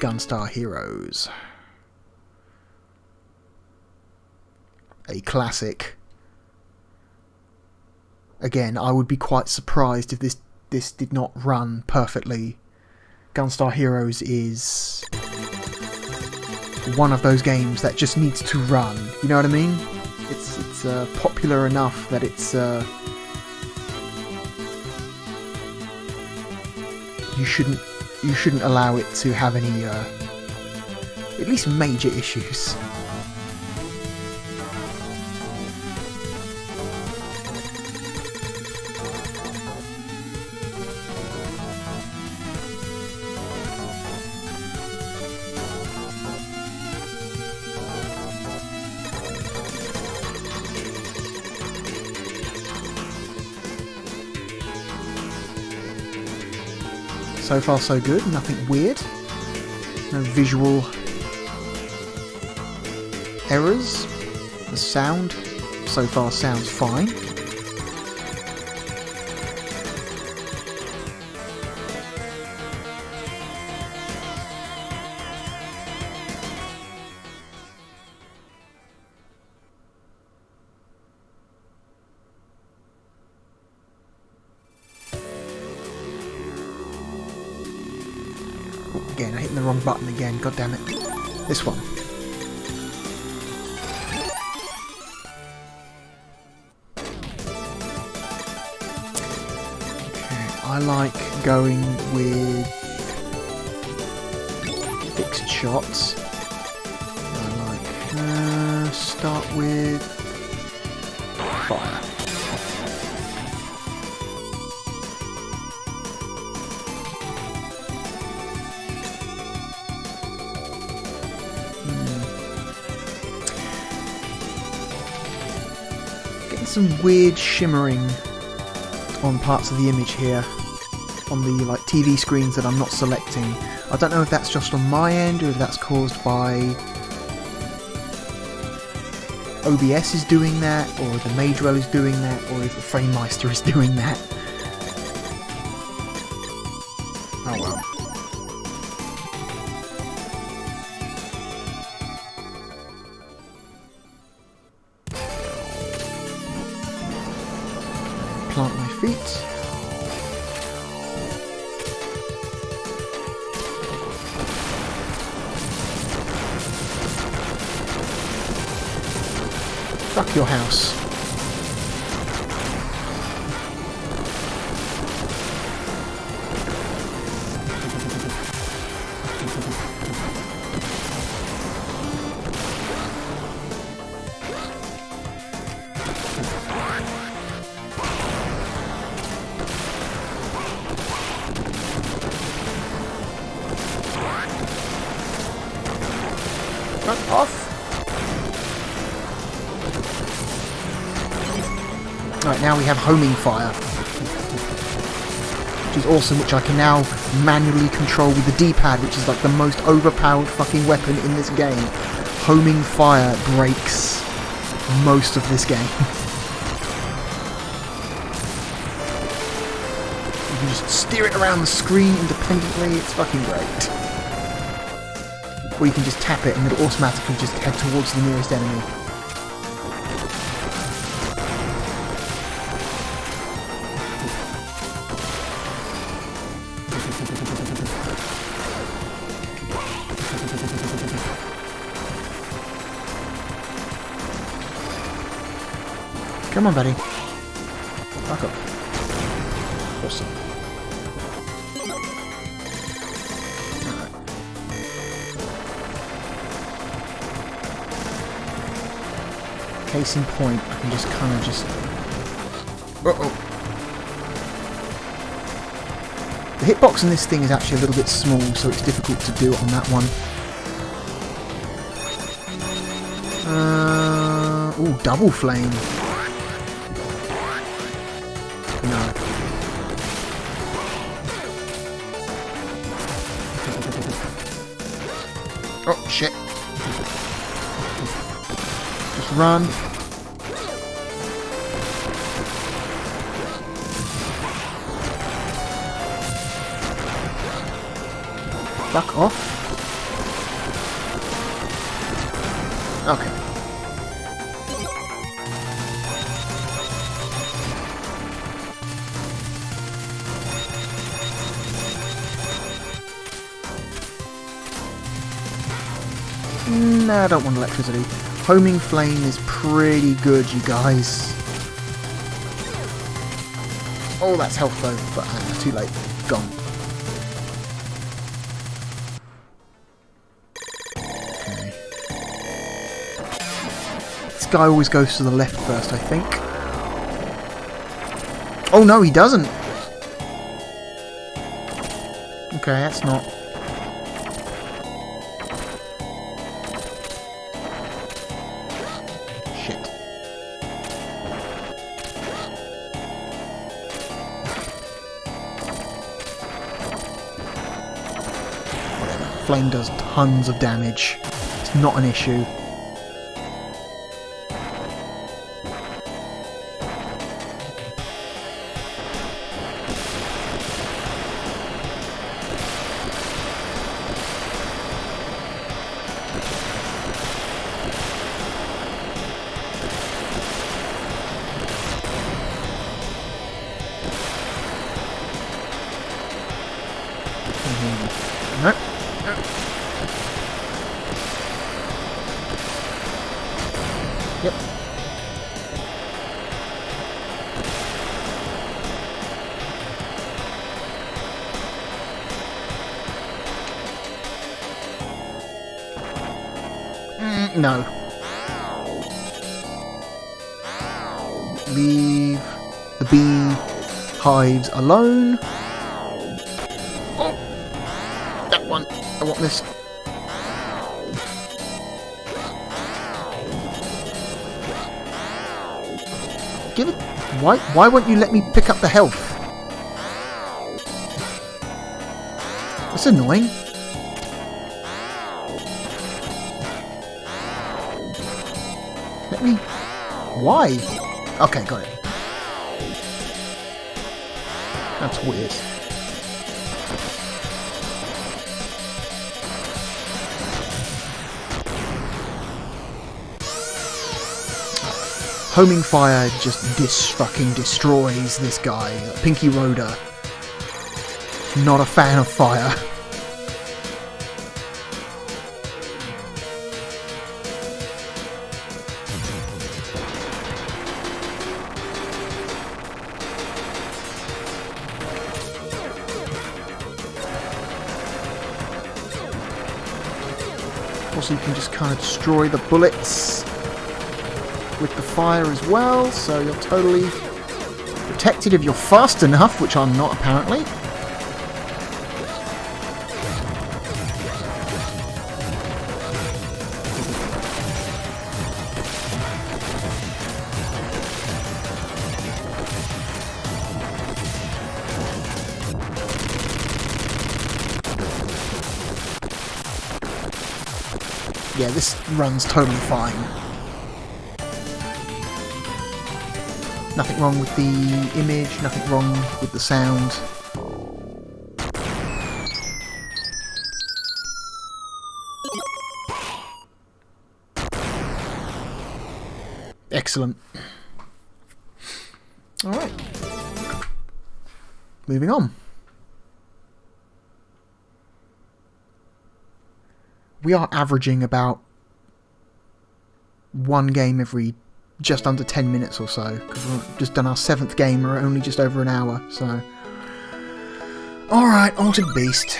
Gunstar Heroes. A classic. Again, I would be quite surprised if this did not run perfectly. Gunstar Heroes is one of those games that just needs to run. You know what I mean? It's popular enough that it's you shouldn't allow it to have any at least major issues. So far so good, nothing weird, no visual errors. The sound so far sounds fine. Again, I'm hitting the wrong button again, god damn it. This one. Okay, I like going with fixed shots. I like start with fire. Some weird shimmering on parts of the image here on the like TV screens that I'm not selecting. I don't know if that's just on my end or if that's caused by OBS is doing that, or the Majorel is doing that, or if the FrameMeister is doing that. Oh well. Plant my feet. Fuck your house. Off. Right, now we have homing fire, which is awesome, which I can now manually control with the D-pad, which is like the most overpowered fucking weapon in this game. Homing fire breaks most of this game. You can just steer it around the screen independently, it's fucking great. Or you can just tap it and it'll automatically just head towards the nearest enemy. Come on, buddy. Back up. Awesome. Case in point, I can just kind of just... Uh-oh. The hitbox on this thing is actually a little bit small, so it's difficult to do it on that one. Ooh, double flame. No. Oh, shit. Just run. Fuck off. Okay. Nah, I don't want electricity. Homing flame is pretty good, you guys. Oh, that's health though, but too late. Gone. Okay. This guy always goes to the left first, I think. Oh no, he doesn't! Okay, that's not... Flame does tons of damage. It's not an issue. Nope. Yep. No. Leave the bee hives alone. Oh, that one. I want this. Give it. Why won't you let me pick up the health? That's annoying. Let me... Why? Okay, got it. That's weird. Homing fire just fucking destroys this guy. Pinky Rhoda. Not a fan of fire. Also, you can just kind of destroy the bullets with the fire as well, so you're totally protected if you're fast enough, which I'm not apparently. Yeah, this runs totally fine. Nothing wrong with the image, nothing wrong with the sound. Excellent. Alright. Moving on. We are averaging about one game every just under 10 minutes or so, because we've just done our 7th game, we're only just over an hour, so... Alright, Altered Beast.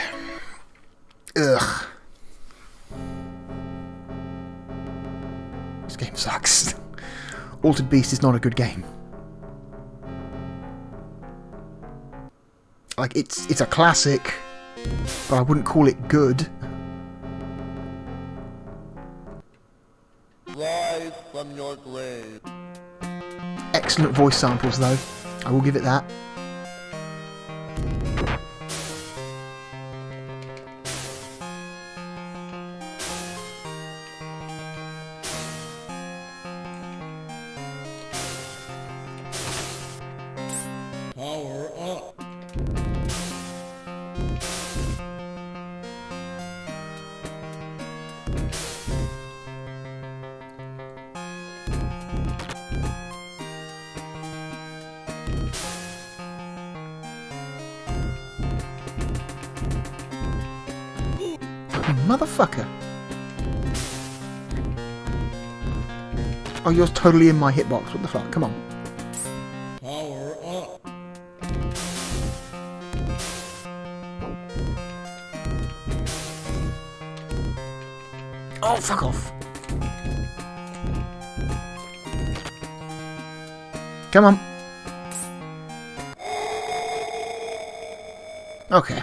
Ugh. This game sucks. Altered Beast is not a good game. Like, it's a classic, but I wouldn't call it good. Rise from your grave. Excellent voice samples, though. I will give it that. Power up. Motherfucker. Oh, you're totally in my hitbox. What the fuck? Come on. Power up. Oh, fuck off. Come on. Okay.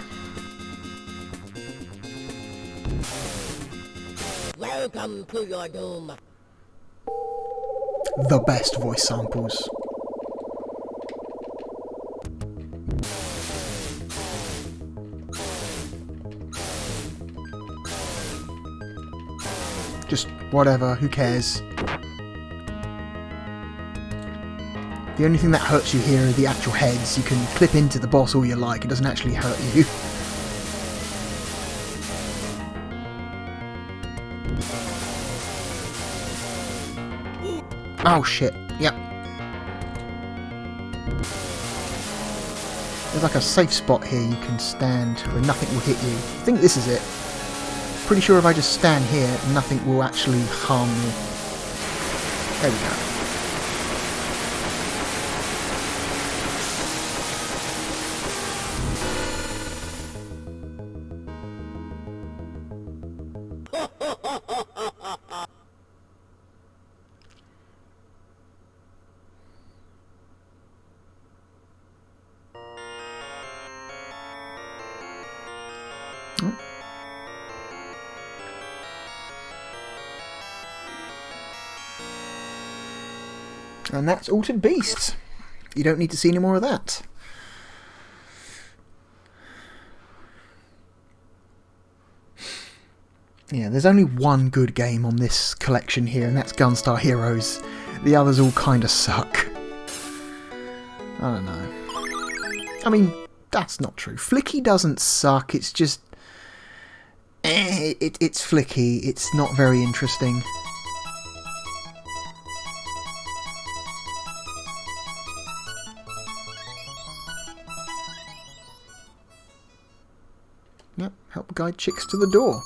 Welcome to your doom. The best voice samples. Just whatever, who cares? The only thing that hurts you here are the actual heads. You can clip into the boss all you like, it doesn't actually hurt you. Oh shit, yep. There's like a safe spot here you can stand where nothing will hit you. I think this is it. Pretty sure if I just stand here, nothing will actually harm me. There we go. And that's Altered Beast. You don't need to see any more of that. Yeah, there's only one good game on this collection here, and that's Gunstar Heroes. The others all kind of suck. I don't know. I mean, that's not true. Flicky doesn't suck, it's just... it's Flicky, it's not very interesting. Yep, help guide chicks to the door.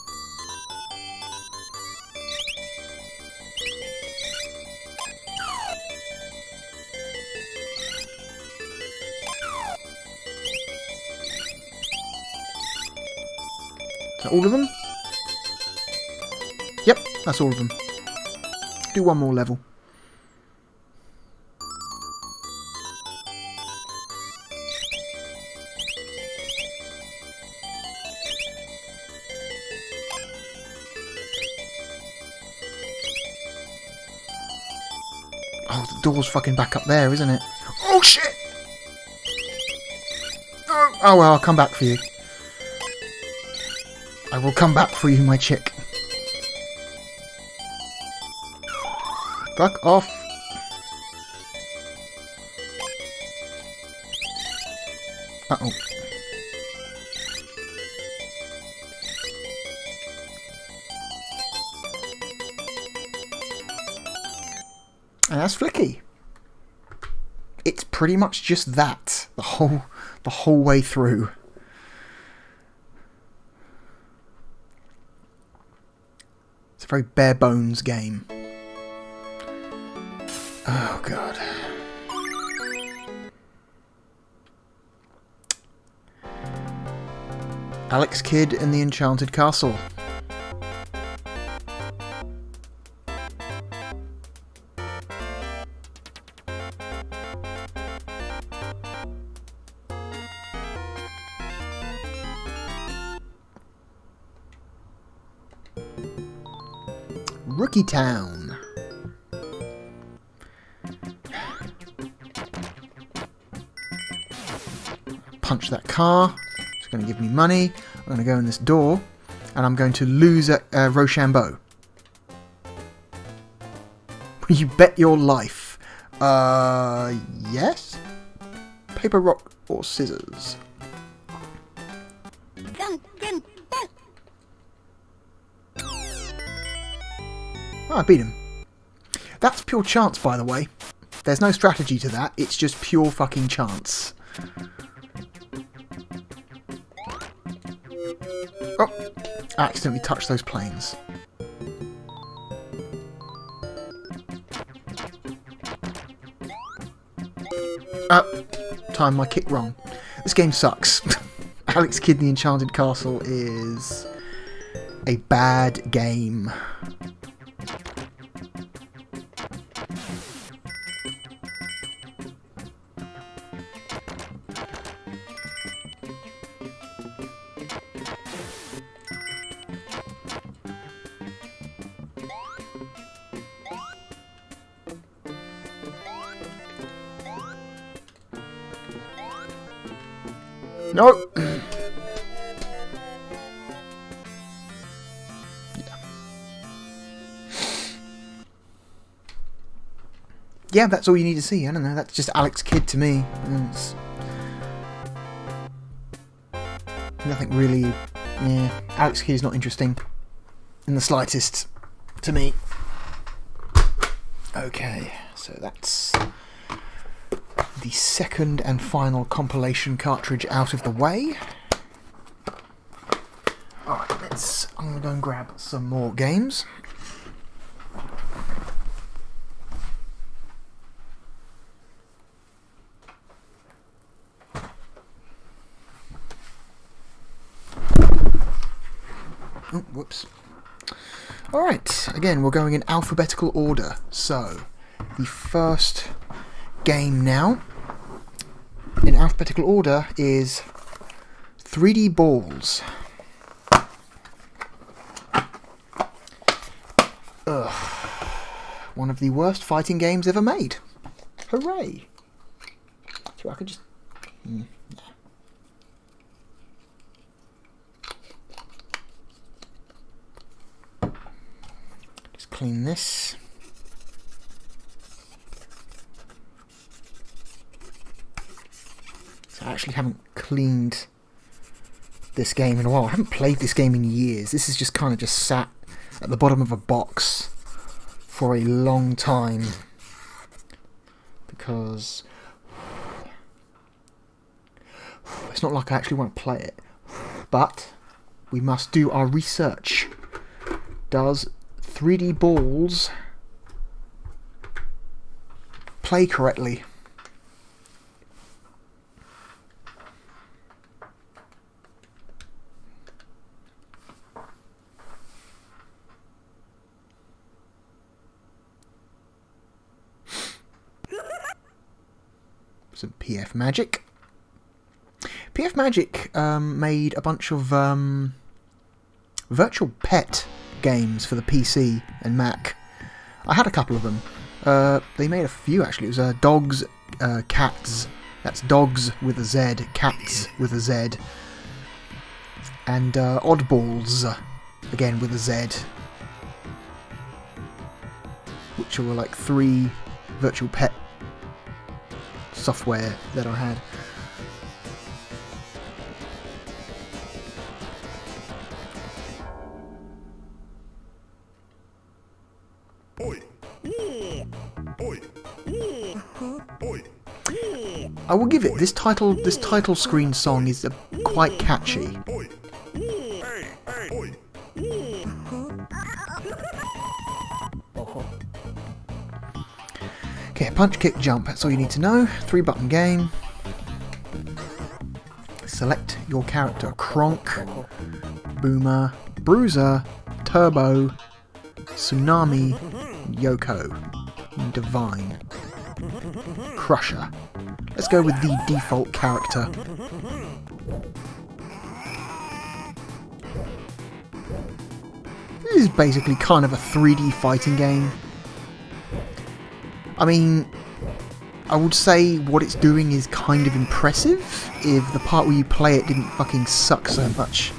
Is that all of them? Yep, that's all of them. Do one more level. Oh, the door's fucking back up there, isn't it? Oh shit! Oh well, I'll come back for you. I will come back for you, my chick. Fuck off. Uh-oh. And that's Flicky. It's pretty much just that the whole way through. It's a very bare bones game. Oh god. Alex Kidd and the Enchanted Castle. Rookie Town. Punch that car. It's going to give me money. I'm going to go in this door, and I'm going to lose at Rochambeau. You bet your life. Yes? Paper, rock, or scissors? Oh, I beat him. That's pure chance, by the way. There's no strategy to that. It's just pure fucking chance. Oh! I accidentally touched those planes. Timed my kick wrong. This game sucks. Alex Kidd in the Enchanted Castle is a bad game. No! Yeah, that's all you need to see. I don't know, that's just Alex Kidd to me. It's nothing really... Yeah, Alex Kidd is not interesting in the slightest to me. Okay, so that's the second and final compilation cartridge out of the way. Alright, I'm going to go and grab some more games. Oh, whoops. Alright, again, we're going in alphabetical order. So, the first game now, in alphabetical order, is 3D Ballz. Ugh. One of the worst fighting games ever made. Hooray! So I could just... Just clean this. I actually haven't cleaned this game in a while. I haven't played this game in years. This is just kind of just sat at the bottom of a box for a long time because it's not like I actually want to play it, but we must do our research. Does 3D Ballz play correctly? Some PF Magic. PF Magic made a bunch of virtual pet games for the PC and Mac. I had a couple of them. They made a few actually. It was Dogs, Cats. That's Dogs with a Z, Cats with a Z. And Oddballs, again with a Z. Which were like 3 virtual pet software that I had. I will give it this title screen song is quite catchy. Okay, punch, kick, jump, that's all you need to know. 3-button game. Select your character. Kronk, Boomer, Bruiser, Turbo, Tsunami, Yoko, Divine, Crusher. Let's go with the default character. is basically kind of a 3D fighting game. I mean, I would say what it's doing is kind of impressive if the part where you play it didn't fucking suck so much.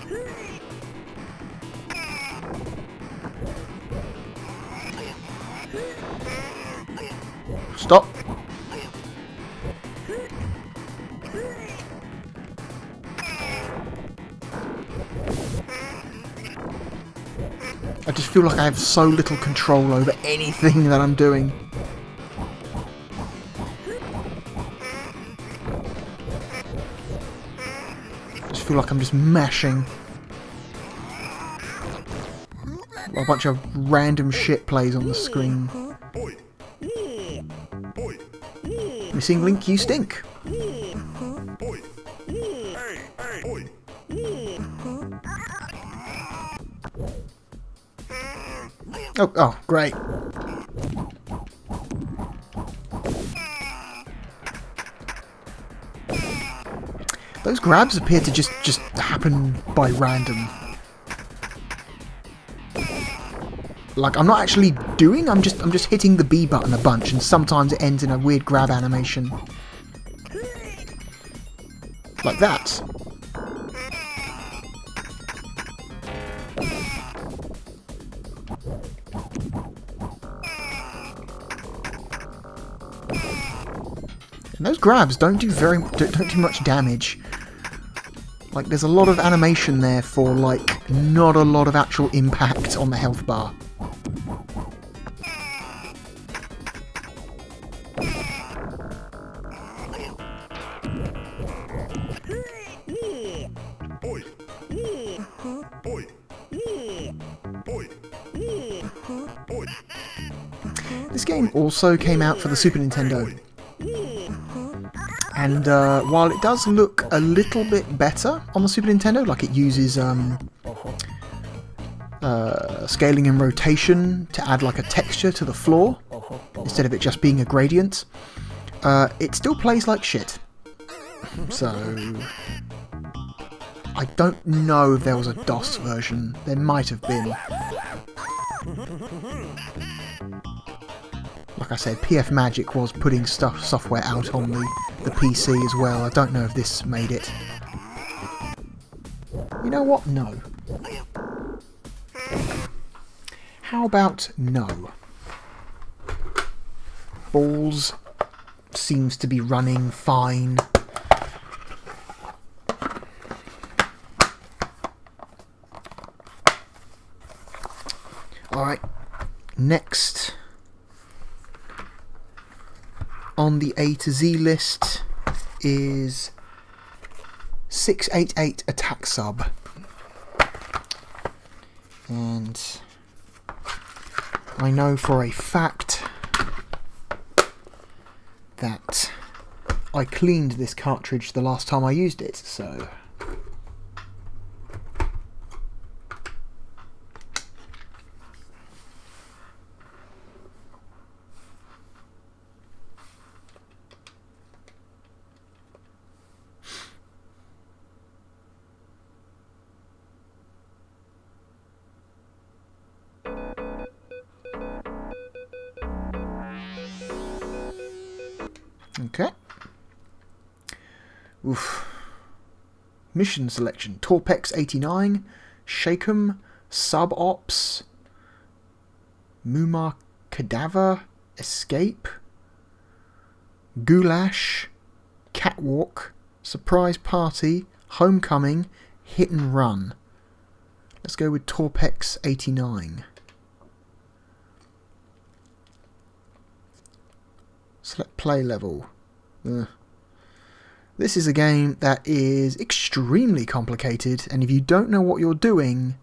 Stop. I just feel like I have so little control over anything that I'm doing. I just feel like I'm just mashing. A bunch of random shit plays on the screen. Missing link, you stink. Oh, great. Those grabs appear to just happen by random. Like, I'm not actually doing, I'm just hitting the B button a bunch, and sometimes it ends in a weird grab animation. Like that. And those grabs don't do much damage. Like, there's a lot of animation there for, like, not a lot of actual impact on the health bar. This game also came out for the Super Nintendo. And while it does look a little bit better on the Super Nintendo, like it uses scaling and rotation to add like a texture to the floor, instead of it just being a gradient, it still plays like shit. So I don't know if there was a DOS version. There might have been. Like I said, PF Magic was putting software out on the PC as well. I don't know if this made it. You know what? No. How about no? Ballz seems to be running fine. Alright, next on the A to Z list is 688 Attack Sub. And I know for a fact that I cleaned this cartridge the last time I used it, so... Okay. Oof. Mission selection. Torpex 89, Shakem, Sub-Ops, Muammar Cadaver, Escape, Goulash, Catwalk, Surprise Party, Homecoming, Hit and Run. Let's go with Torpex 89. Select play level. This is a game that is extremely complicated, and if you don't know what you're doing,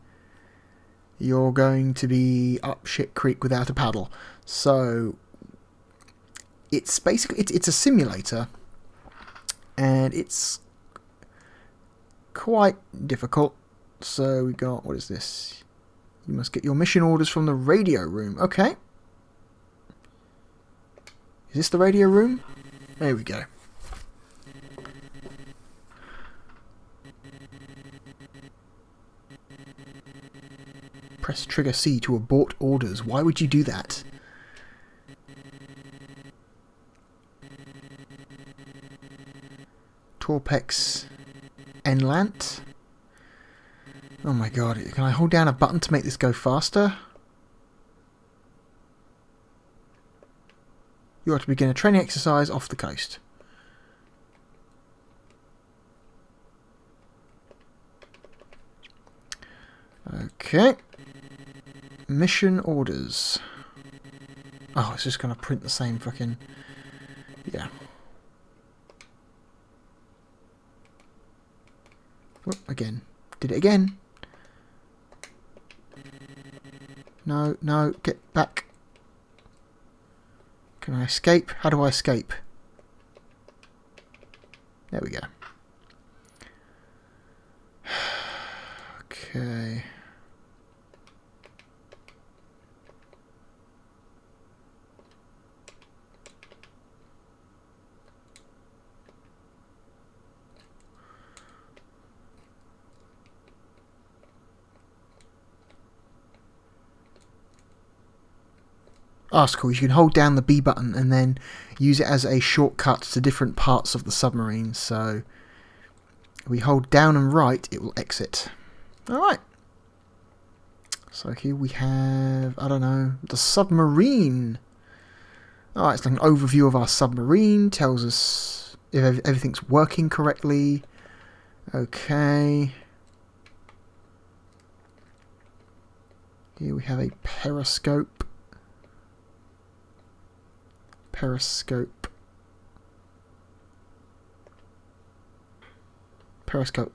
you're going to be up shit creek without a paddle. So it's basically it's a simulator, and it's quite difficult. So we got, what is this? You must get your mission orders from the radio room. Okay. Is this the radio room? There we go. Press trigger C to abort orders. Why would you do that? Torpex Enlant. Oh my god, can I hold down a button to make this go faster? You are to begin a training exercise off the coast. Okay. Mission orders. Oh, it's just going to print the same fucking... Yeah. Oh, again. Did it again. No, no, get back. Can I escape? How do I escape? There we go. Okay. Oh, that's cool. You can hold down the B button and then use it as a shortcut to different parts of the submarine. So, if we hold down and right, it will exit. Alright. So here we have, I don't know, the submarine. Alright, it's like an overview of our submarine. Tells us if everything's working correctly. Okay. Here we have a periscope. Periscope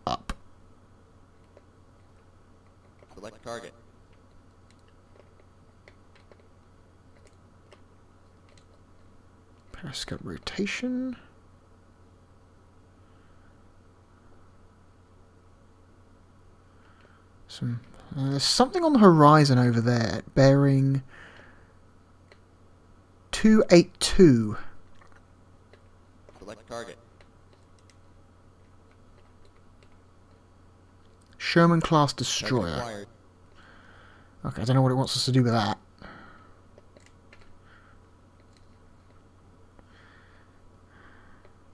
up. Select target. Periscope rotation. There's something on the horizon over there. Bearing 282. Select target. Sherman class destroyer. Okay, I don't know what it wants us to do with that.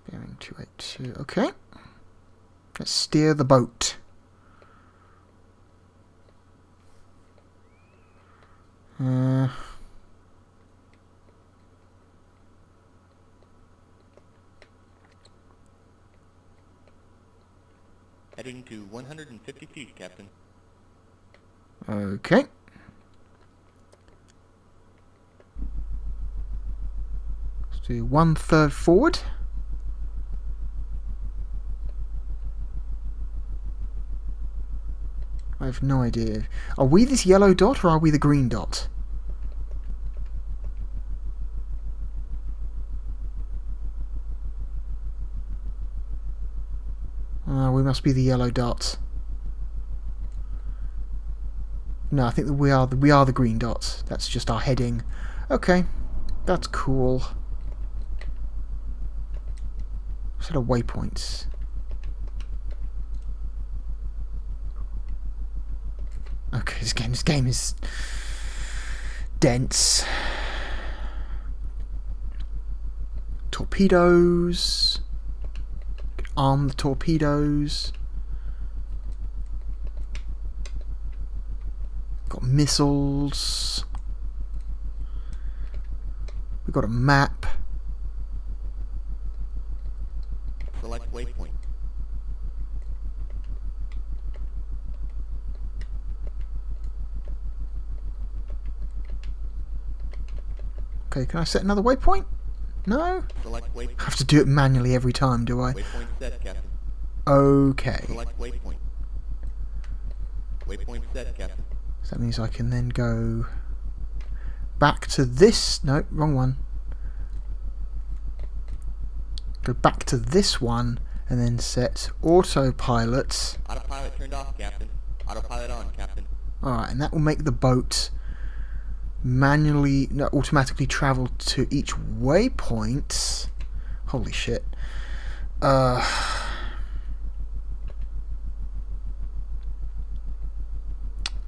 Bearing 282. Okay. Let's steer the boat. Heading to 150 feet, Captain. Okay. Let's do 1/3 forward. I have no idea. Are we this yellow dot or are we the green dot? We must be the yellow dot. No, I think that we are the green dot. That's just our heading. Okay, that's cool. Set of waypoints. Okay, this game is dense. Torpedoes. Arm the torpedoes. Got missiles. We've got a map. Select waypoint. Okay, can I set another waypoint? No? Select waypoint. I have to do it manually every time, do I? Waypoint set, Captain. Okay. Select waypoint. Waypoint set, Captain. So that means I can then go back to this. No, wrong one. Go back to this one and then set autopilot. Autopilot turned off, Captain. Autopilot on, Captain. Alright, and that will make the boat automatically travel to each waypoint. Holy shit.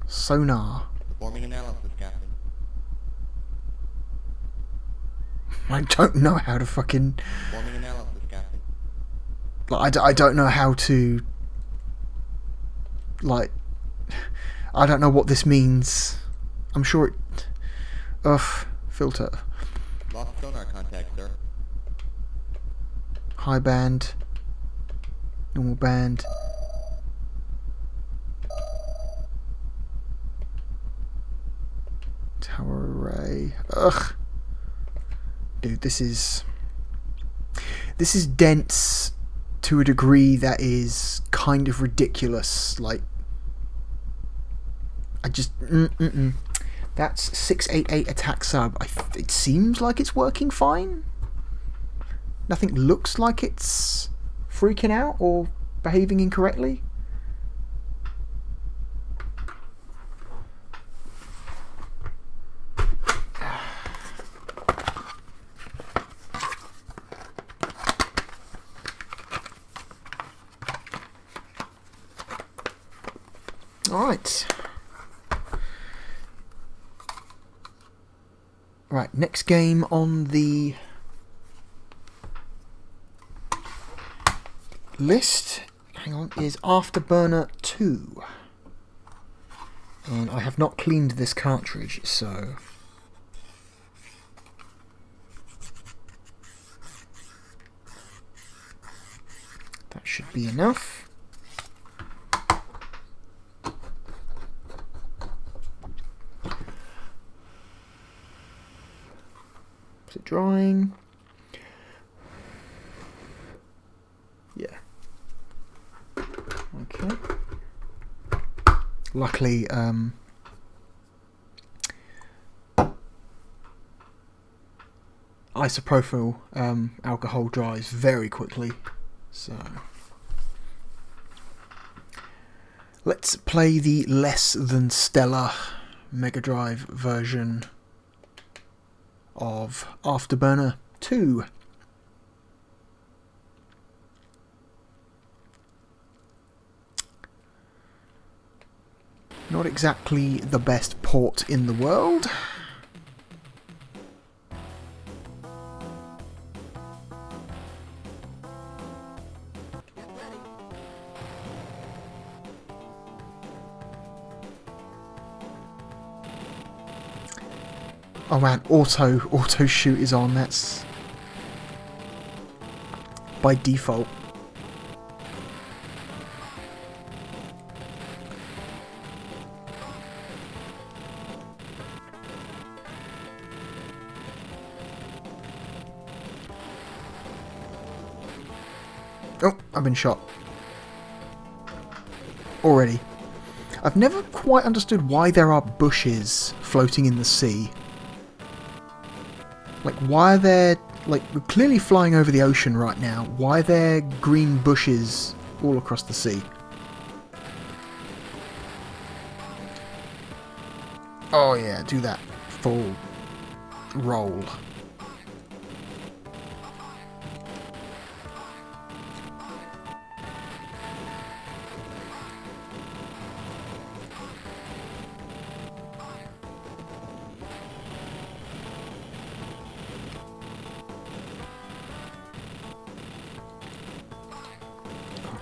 Sonar. Forming analysis, Captain. I don't know how to fucking... Forming analysis, Captain. Like, I don't know how to... Like... I don't know what this means. I'm sure it... Ugh. Filter. Lost sonar contact, sir. High band. Normal band. Tower array. Ugh. Dude, this is dense to a degree that is kind of ridiculous. Like, I just... That's 688 attack sub. It seems like it's working fine. Nothing looks like it's freaking out or behaving incorrectly. Alright. Right, next game on the list, hang on, is Afterburner II. And I have not cleaned this cartridge, so... that should be enough. Is it drying? Yeah. Okay. Luckily, isopropyl alcohol dries very quickly, so let's play the less than stellar Mega Drive version of Afterburner II. Not exactly the best port in the world. Oh man, auto shoot is on. That's by default. Oh, I've been shot. Already. I've never quite understood why there are bushes floating in the sea. Like, why are there... like, we're clearly flying over the ocean right now. Why are there green bushes all across the sea? Oh yeah, do that full roll.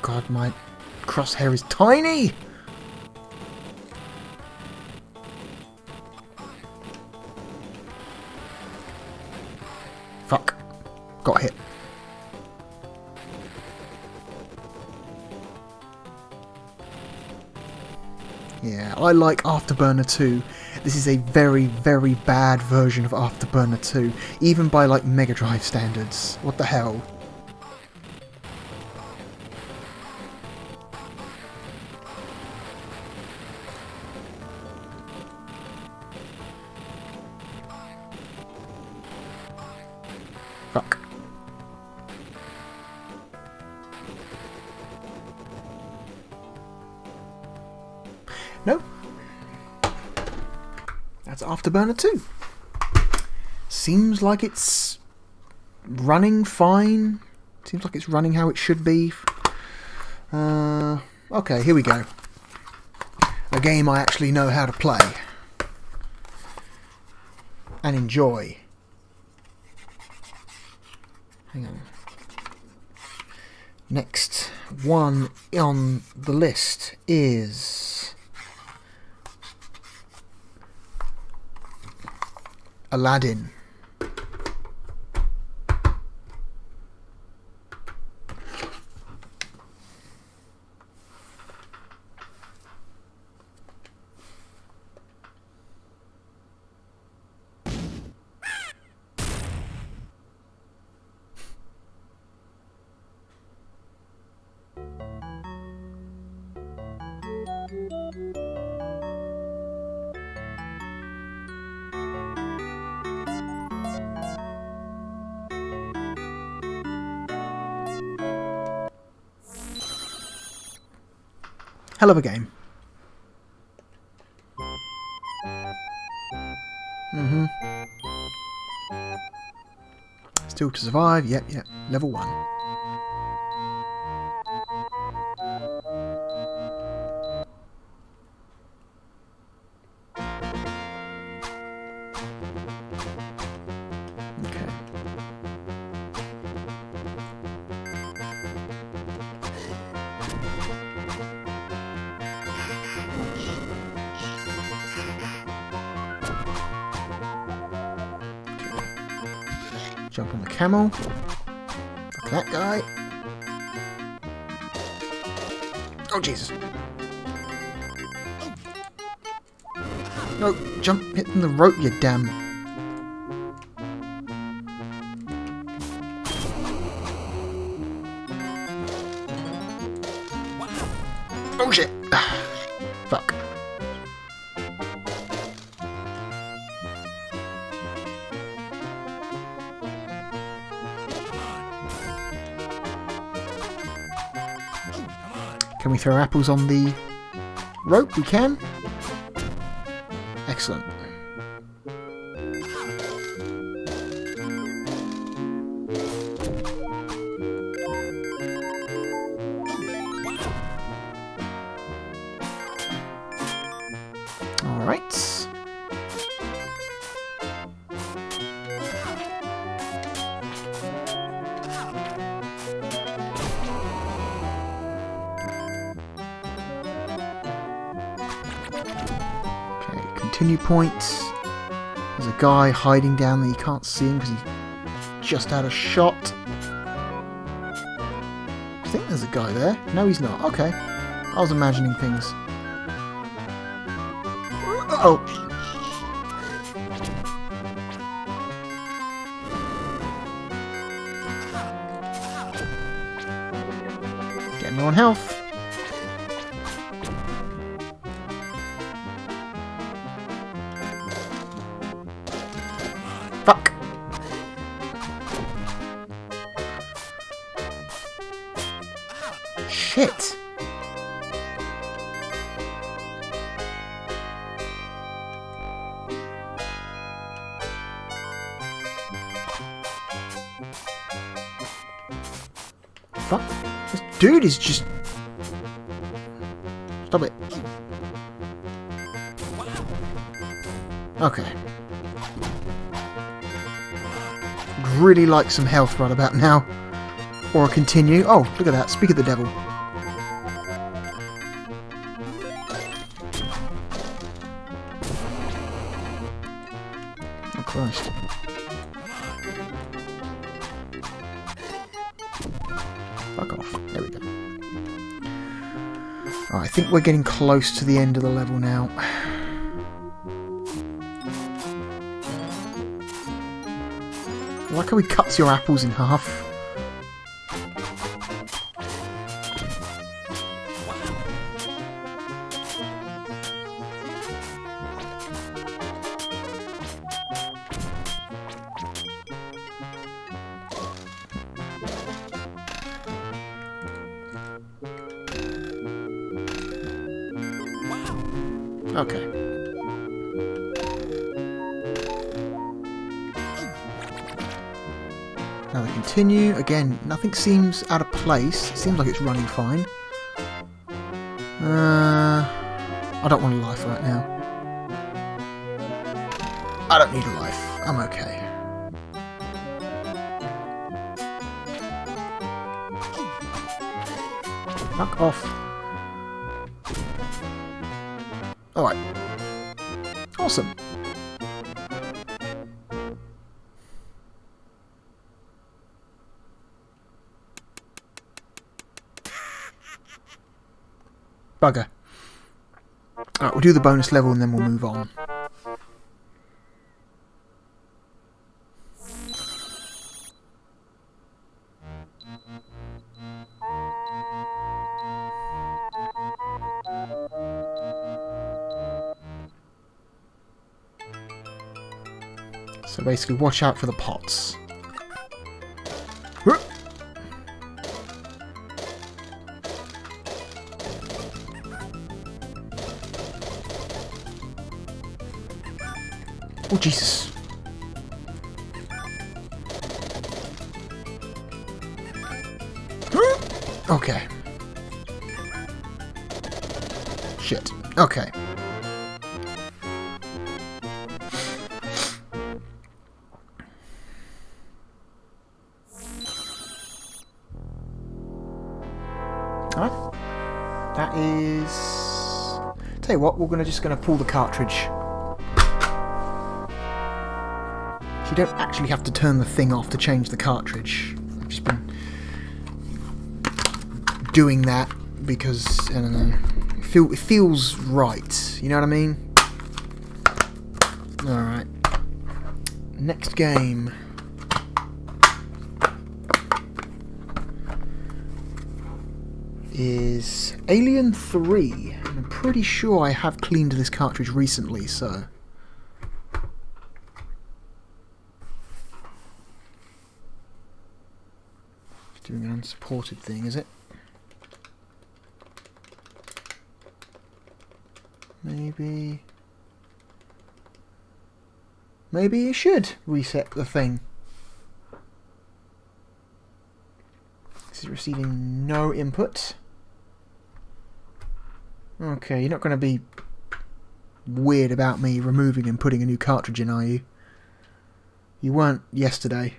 God, my crosshair is tiny! Fuck. Got hit. Yeah, I like Afterburner 2. This is a very, very bad version of Afterburner 2. Even by, like, Mega Drive standards. What the hell? Fuck. Nope. That's Afterburner 2. Seems like it's running fine. Seems like it's running how it should be. Okay, here we go. A game I actually know how to play. and enjoy. Hang on. Next one on the list is Aladdin. Hell of a game. Still to survive. Yep. Level 1. Jump on the camel. Fuck that guy. Oh, Jesus. No, jump, hitting the rope, you damn. Oh, shit. Fuck. Can we throw apples on the rope? We can. Excellent. All right. Continue points. There's a guy hiding down there. You can't see him because he's just out of shot. I think there's a guy there. No, he's not. Okay. I was imagining things. Uh-oh. Getting low on health. Fuck. Shit. Fuck. This dude is just... Stop it. Okay. Really like some health right about now. Or continue. Oh, look at that. Speak of the devil. Oh, Christ. Fuck off. There we go. Alright, I think we're getting close to the end of the level now. I like how he cuts your apples in half. Okay. Now we continue. Again, nothing seems out of place. It seems like it's running fine. I don't want a life right now. I don't need a life. I'm okay. Fuck off. Alright. Awesome. Bugger. Alright, we'll do the bonus level and then we'll move on. So basically, watch out for the pots. Oh, Jesus. Okay. Shit. Okay. Alright. That is... Tell you what, we're just gonna pull the cartridge. You don't actually have to turn the thing off to change the cartridge. I've just been doing that because, I don't know, it feels right. You know what I mean? Alright. Next game. Is Alien 3. And I'm pretty sure I have cleaned this cartridge recently, so... Doing an unsupported thing, is it? Maybe you should reset the thing. This is receiving no input. Okay, you're not going to be weird about me removing and putting a new cartridge in, are you? You weren't yesterday.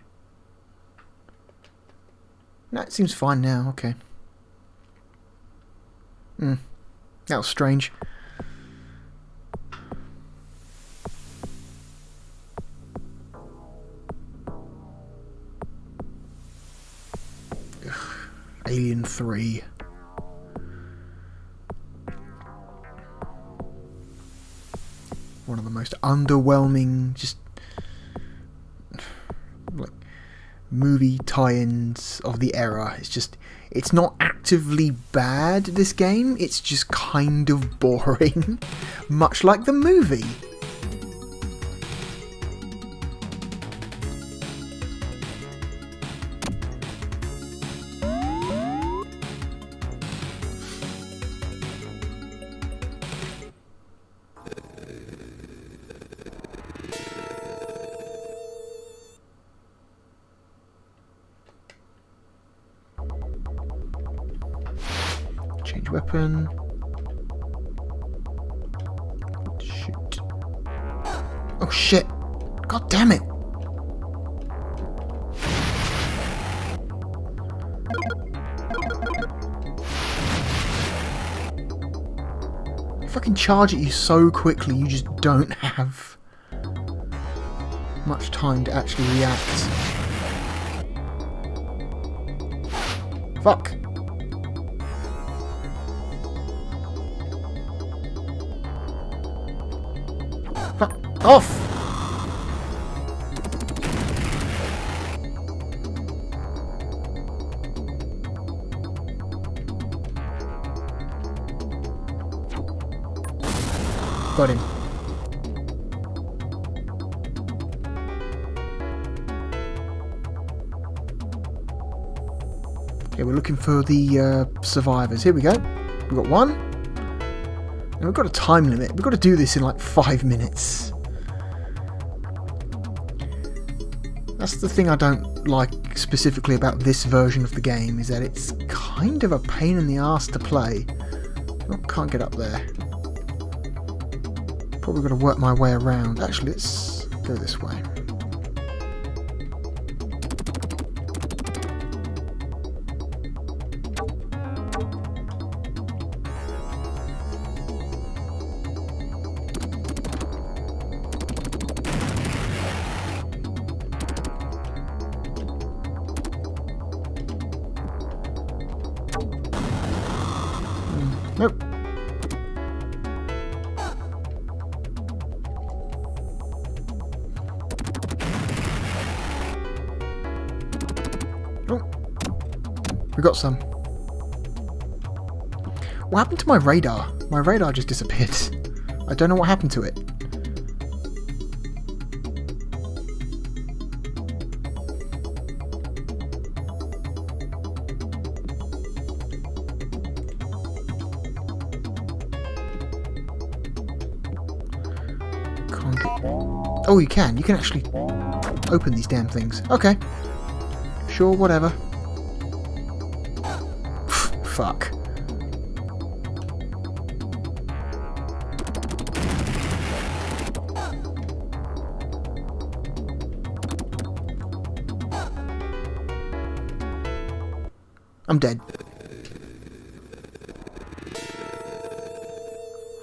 No, it seems fine now, okay. That was strange. Ugh. Alien 3. One of the most underwhelming, just... like... movie tie-ins of the era. It's not actively bad, this game, it's just kind of boring. Much like the movie. Change weapon. Shoot. Oh shit! God damn it! I fucking charge at you so quickly, you just don't have much time to actually react. Fuck! Fuck off! Got him. Okay, we're looking for the survivors. Here we go. We've got one. And we've got a time limit. We've got to do this in like 5 minutes. That's the thing I don't like specifically about this version of the game, is that it's kind of a pain in the arse to play. Oh, can't get up there. Probably got to work my way around. Actually, let's go this way. Nope. Oh. We got some. What happened to my radar? My radar just disappeared. I don't know what happened to it. Oh, you can. You can actually open these damn things. Okay. Sure, whatever. Fuck. I'm dead.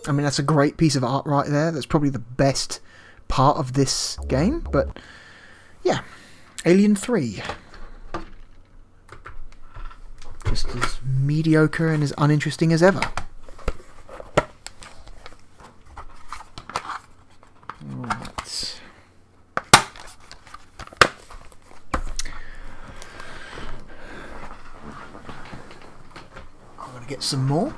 I mean, that's a great piece of art right there. That's probably the best part of this game, but yeah. Alien 3. Just as mediocre and as uninteresting as ever. Alright. I'm going to get some more.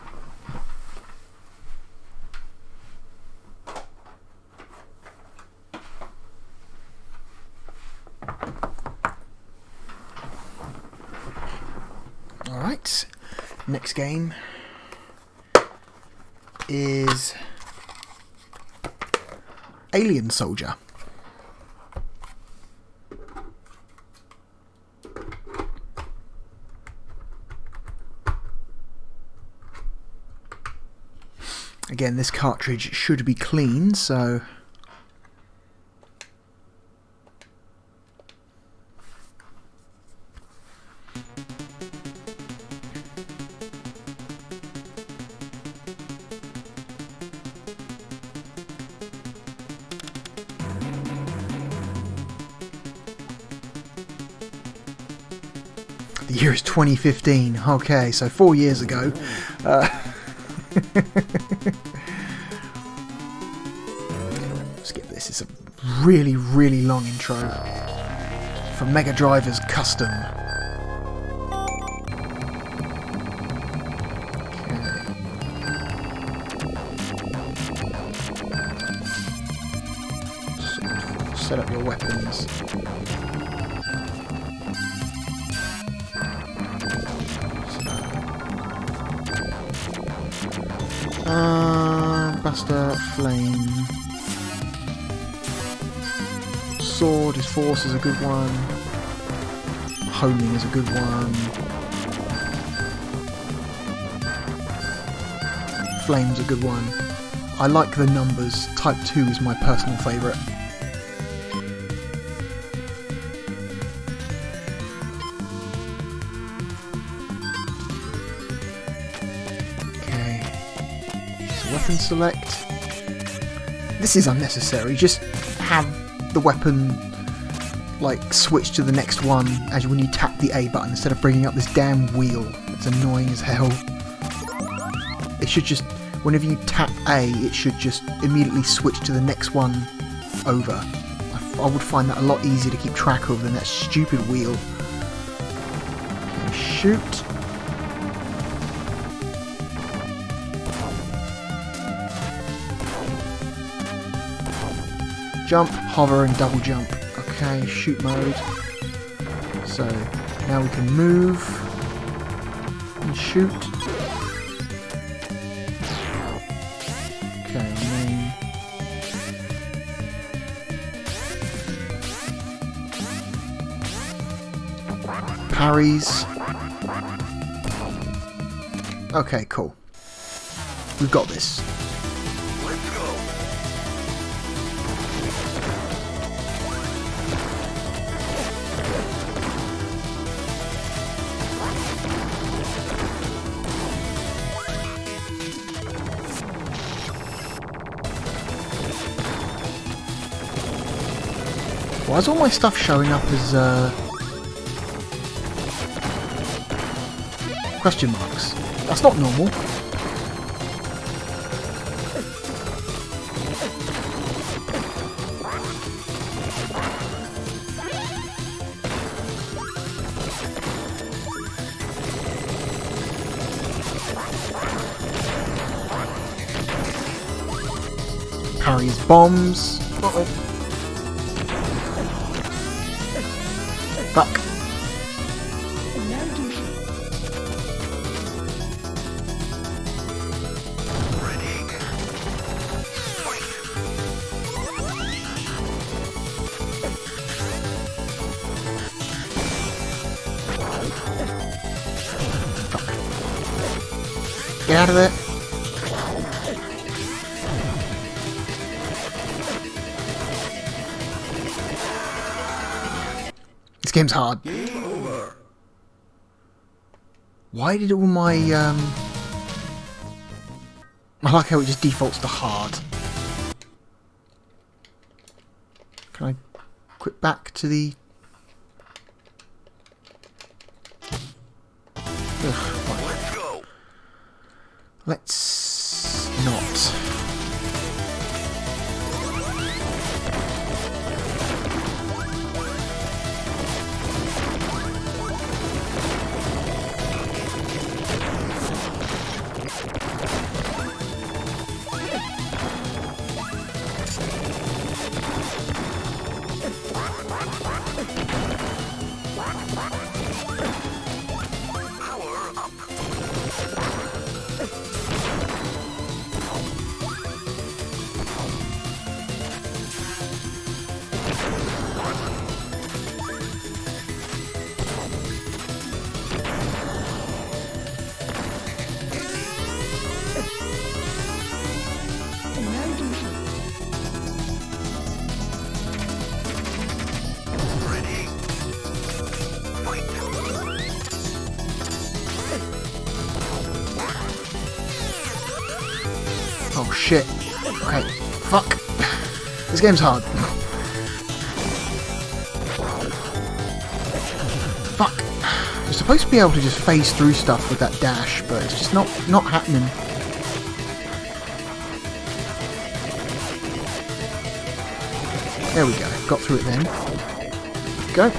Alright, next game is Alien Soldier. Again, this cartridge should be clean, so the year is 2015. Okay, so 4 years ago. Skip this. It's a really, really long intro for Mega Driver's Custom. Okay. Set up your weapons. Buster, flame. Sword is force is a good one. Homing is a good one. Flame's a good one. I like the numbers. Type 2 is my personal favourite. Weapon select. This is unnecessary. Just have the weapon like switch to the next one as when you tap the A button instead of bringing up this damn wheel. It's annoying as hell. It should just, whenever you tap A, it should just immediately switch to the next one over. I would find that a lot easier to keep track of than that stupid wheel. Okay, shoot. Jump, hover and double jump. Okay, shoot mode. So, now we can move and shoot. Okay, main. Parries. Okay, cool. We've got this. Why is all my stuff showing up as question marks? That's not normal. parry his bombs. Uh-oh. Fuck. Get out of there. This game's hard. Why did all my I like how it just defaults to hard. Can I quit back to the... Let's go. Let's not. Oh shit. Okay. Fuck. This game's hard. Fuck. You're supposed to be able to just phase through stuff with that dash, but it's just not happening. There we go. Got through it then. Go.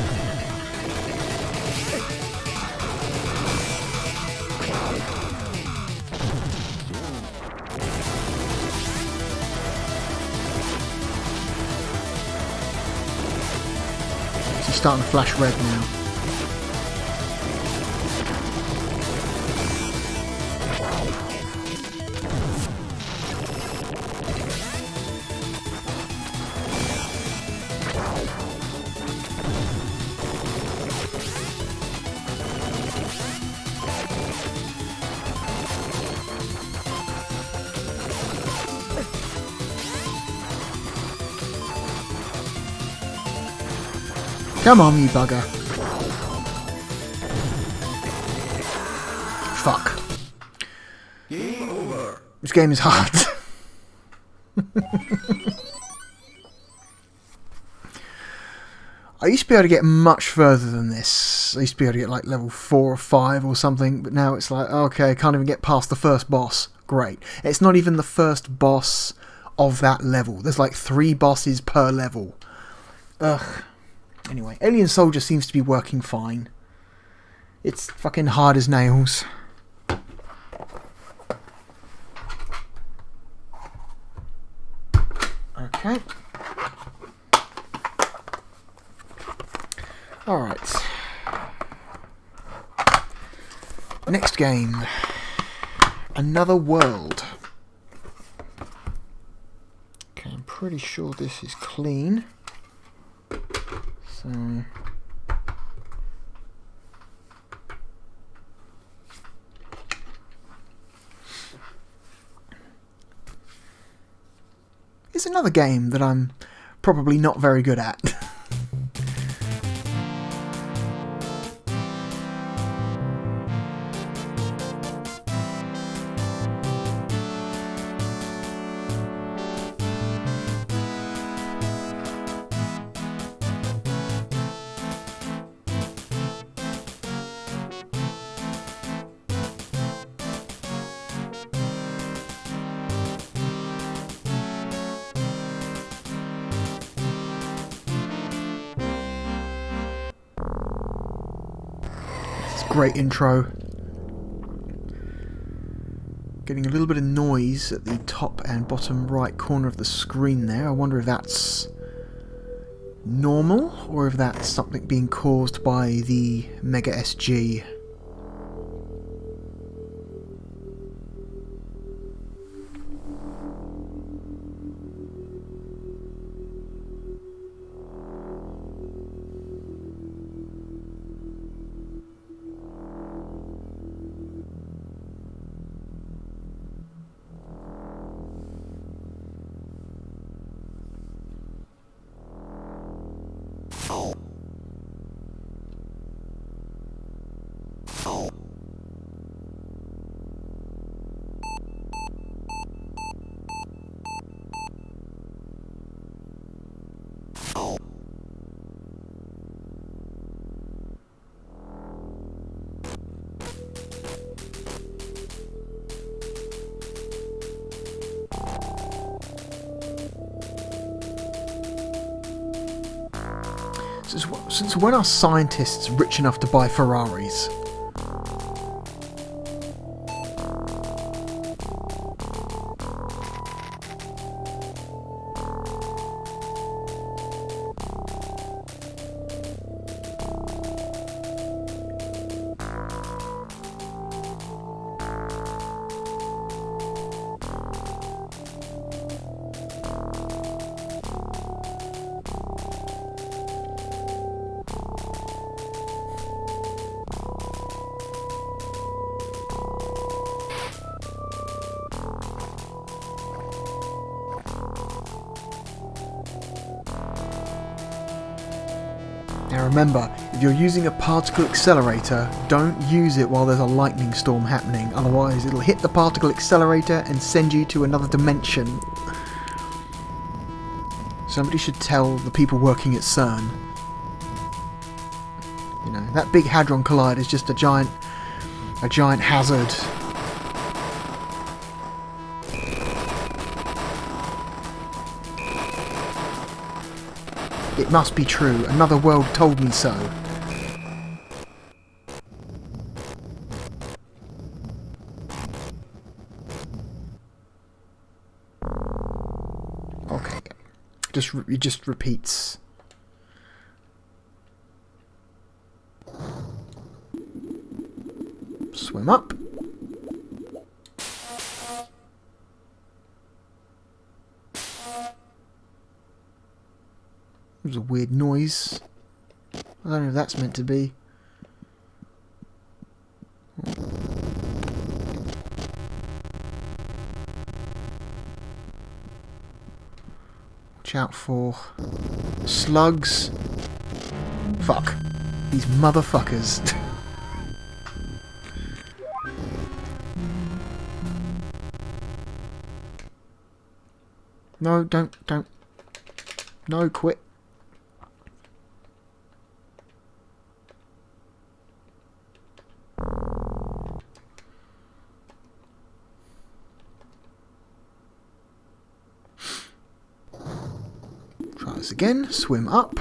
He's starting to flash red now. Come on, you bugger. Fuck. Game over. This game is hard. I used to be able to get much further than this. I used to be able to get like level 4 or 5 or something, but now it's like, okay, I can't even get past the first boss. Great. It's not even the first boss of that level. There's like 3 bosses per level. Ugh. Anyway, Alien Soldier seems to be working fine. It's fucking hard as nails. Okay. Alright. Next game. Another World. Okay, I'm pretty sure this is clean. So... It's another game that I'm probably not very good at. Great intro. Getting a little bit of noise at the top and bottom right corner of the screen there. I wonder if that's normal or if that's something being caused by the Mega SG. Since when are scientists rich enough to buy Ferraris? Now remember, if you're using a particle accelerator, don't use it while there's a lightning storm happening, otherwise it'll hit the particle accelerator and send you to another dimension. Somebody should tell the people working at CERN. You know, that big Hadron Collider is just a giant hazard. It must be true. Another world told me so. Okay. It just repeats. Swim up. There's a weird noise. I don't know if that's meant to be. Watch out for slugs. Fuck. These motherfuckers. No, don't. No, quit. Try this again. Swim up.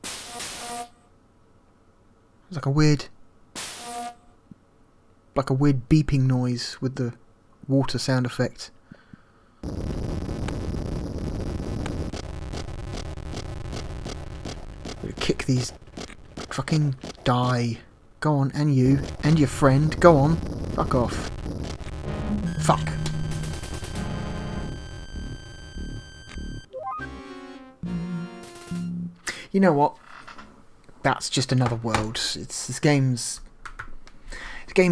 It's like a weird beeping noise with the water sound effect. Kick these. Fucking die. Go on, and you. And your friend. Go on. Fuck off. Fuck. You know what? That's just another world. This game's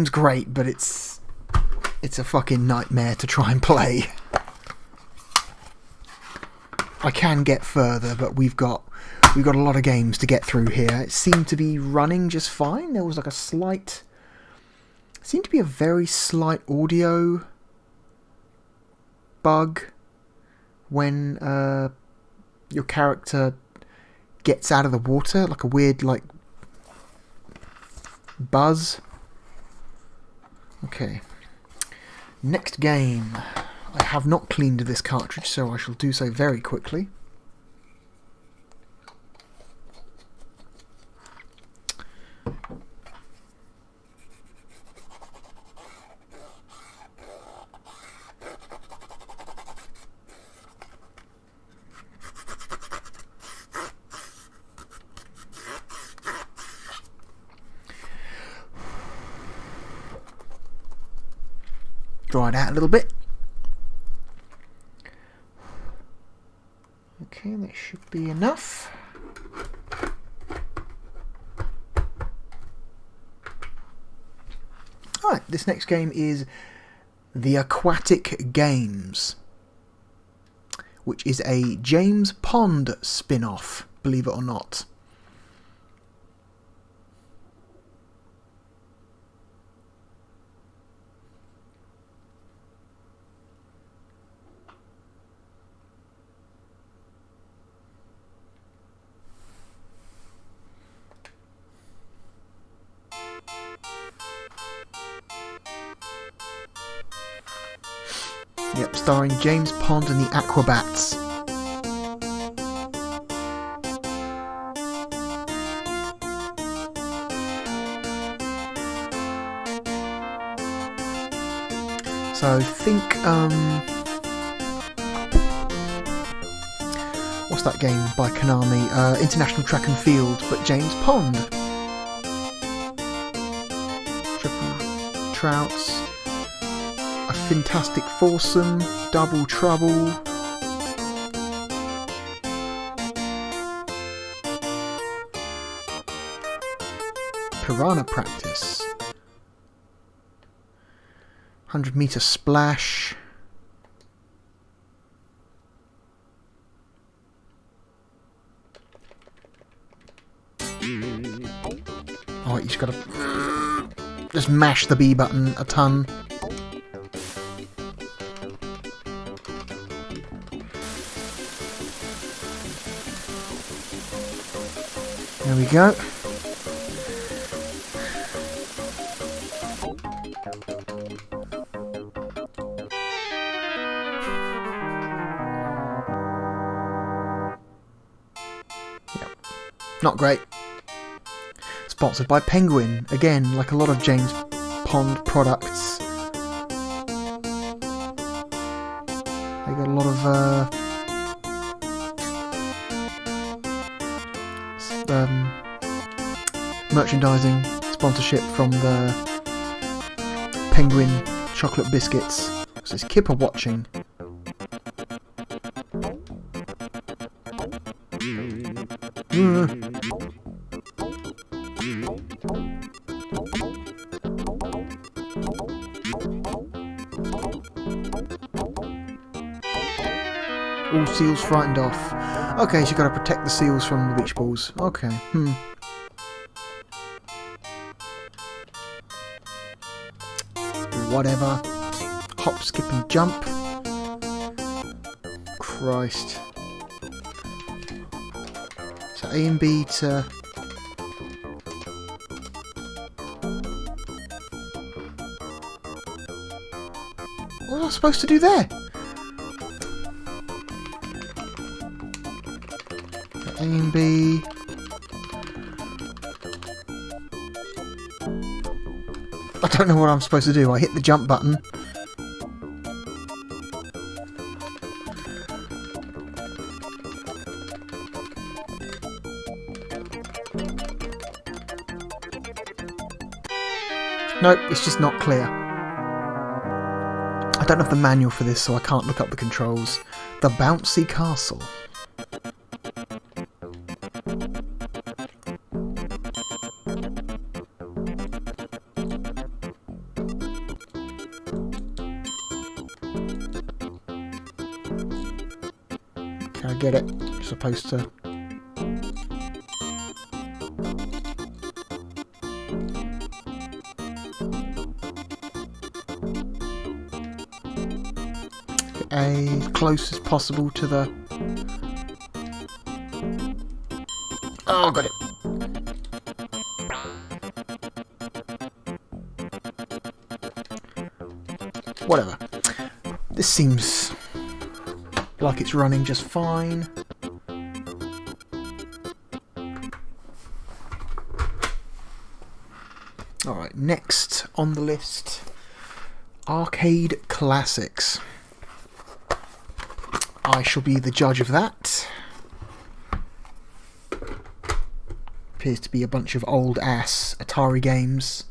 great, but it's a fucking nightmare to try and play. I can get further, but we've got a lot of games to get through here. It seemed to be running just fine. There was like seemed to be a very slight audio bug when your character gets out of the water, like a weird buzz. Okay. Next game. I have not cleaned this cartridge, so I shall do so very quickly. dry it out a little bit. Okay, that should be enough. Alright, this next game is the Aquatic Games, which is a James Pond spin-off, believe it or not. Yep, starring James Pond and the Aquabats. So think, what's that game by Konami? International Track and Field, but James Pond. Triple Trouts. A Fantastic Foursome, Double Trouble. Piranha Practice. 100-meter Splash. Oh, you just gotta just mash the B button a ton. There we go. Yep. Not great. Sponsored by Penguin. Again, like a lot of James Pond products. They got a lot of merchandising sponsorship from the Penguin chocolate biscuits. So it's Kipper watching. All seals frightened off. Okay, so you gotta protect the seals from the beach balls. Okay, Whatever. Hop, skip and jump. Christ. So A and B to... What was I supposed to do there? A and B... I don't know what I'm supposed to do. I hit the jump button. Nope, it's just not clear. I don't have the manual for this, so I can't look up the controls. The Bouncy Castle. I get it. You're supposed to... get as close as possible to the... Oh, got it. Whatever. This seems... like it's running just fine. Alright, next on the list, Arcade Classics. I shall be the judge of that. Appears to be a bunch of old ass Atari games.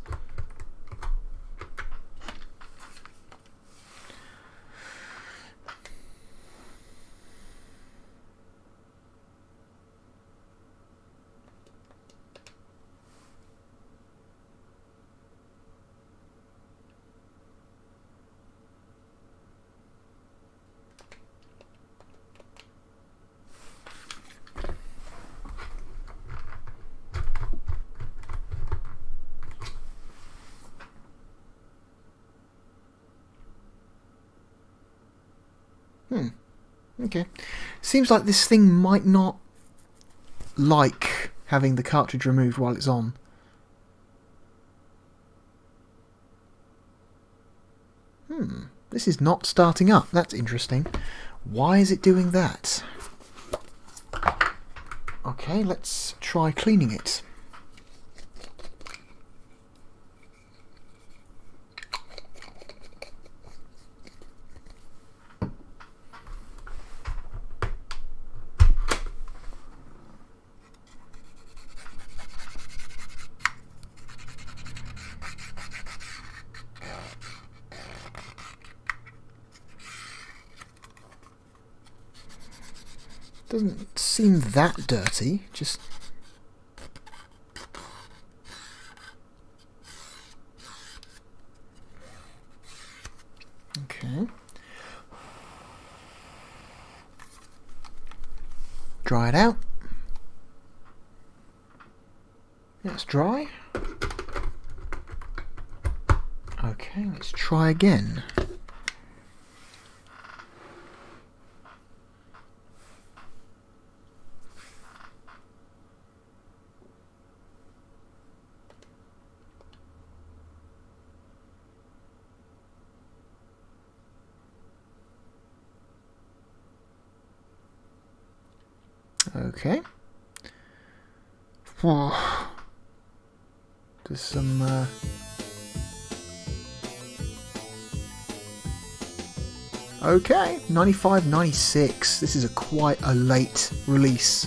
Okay. Seems like this thing might not like having the cartridge removed while it's on. This is not starting up. That's interesting. Why is it doing that? Okay, let's try cleaning it. Doesn't seem that dirty, just... Okay. Dry it out. Yeah, it's dry. Okay, let's try again. Okay. Oh. There's some... Okay, 95, 96. This is quite a late release.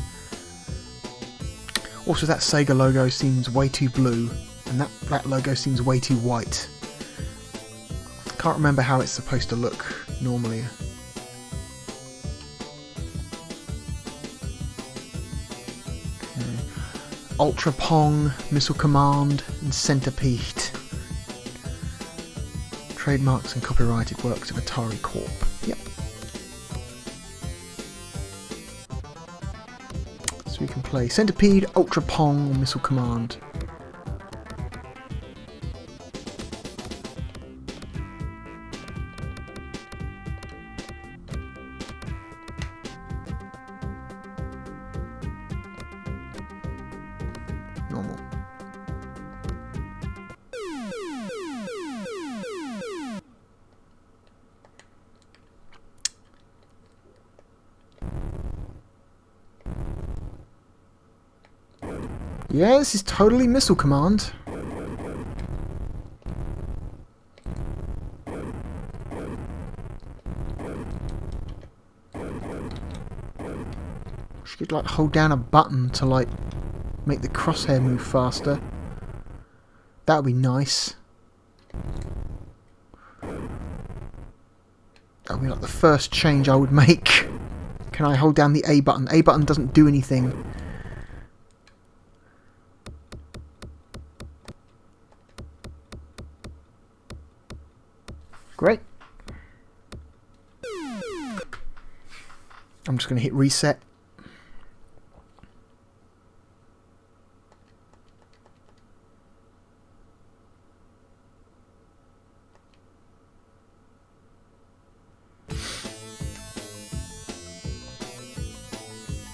Also, that Sega logo seems way too blue, and that logo seems way too white. Can't remember how it's supposed to look normally. Ultra Pong, Missile Command, and Centipede. Trademarks and copyrighted works of Atari Corp. Yep. So we can play Centipede, Ultra Pong, Missile Command. Normal. Yeah, this is totally Missile Command. She could like hold down a button to like make the crosshair move faster. That would be nice. That would be like the first change I would make. Can I hold down the A button? A button doesn't do anything. Great. I'm just going to hit reset.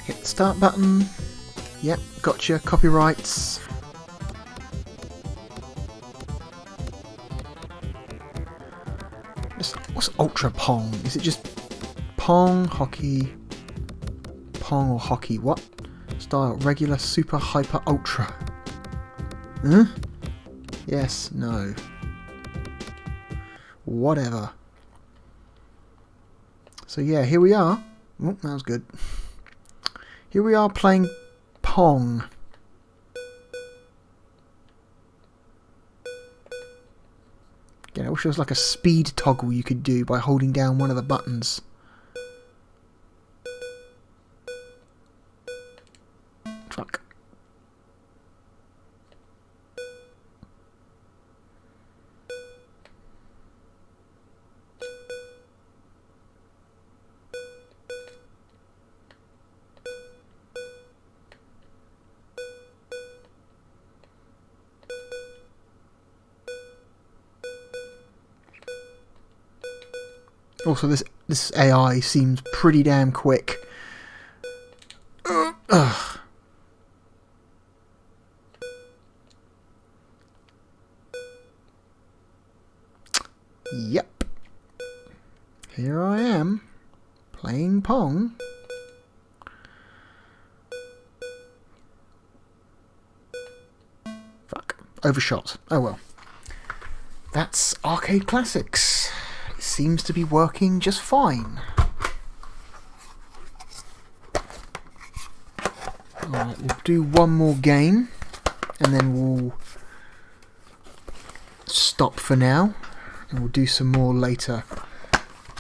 Hit the start button. Yep, gotcha. Copyrights. What's Ultra Pong? Is it just Pong, Hockey, Pong or Hockey? What? Style, regular, super, hyper, ultra. Huh? Yes, no. Whatever. So yeah, here we are. Oh, that was good. Here we are playing Pong. Again, I wish there was like a speed toggle you could do by holding down one of the buttons. Fuck. Also, this AI seems pretty damn quick. Ugh. Yep. Here I am, playing Pong. Fuck. Overshot. Oh well. That's Arcade Classics. It seems to be working just fine. Alright, we'll do one more game, and then we'll stop for now, and we'll do some more later.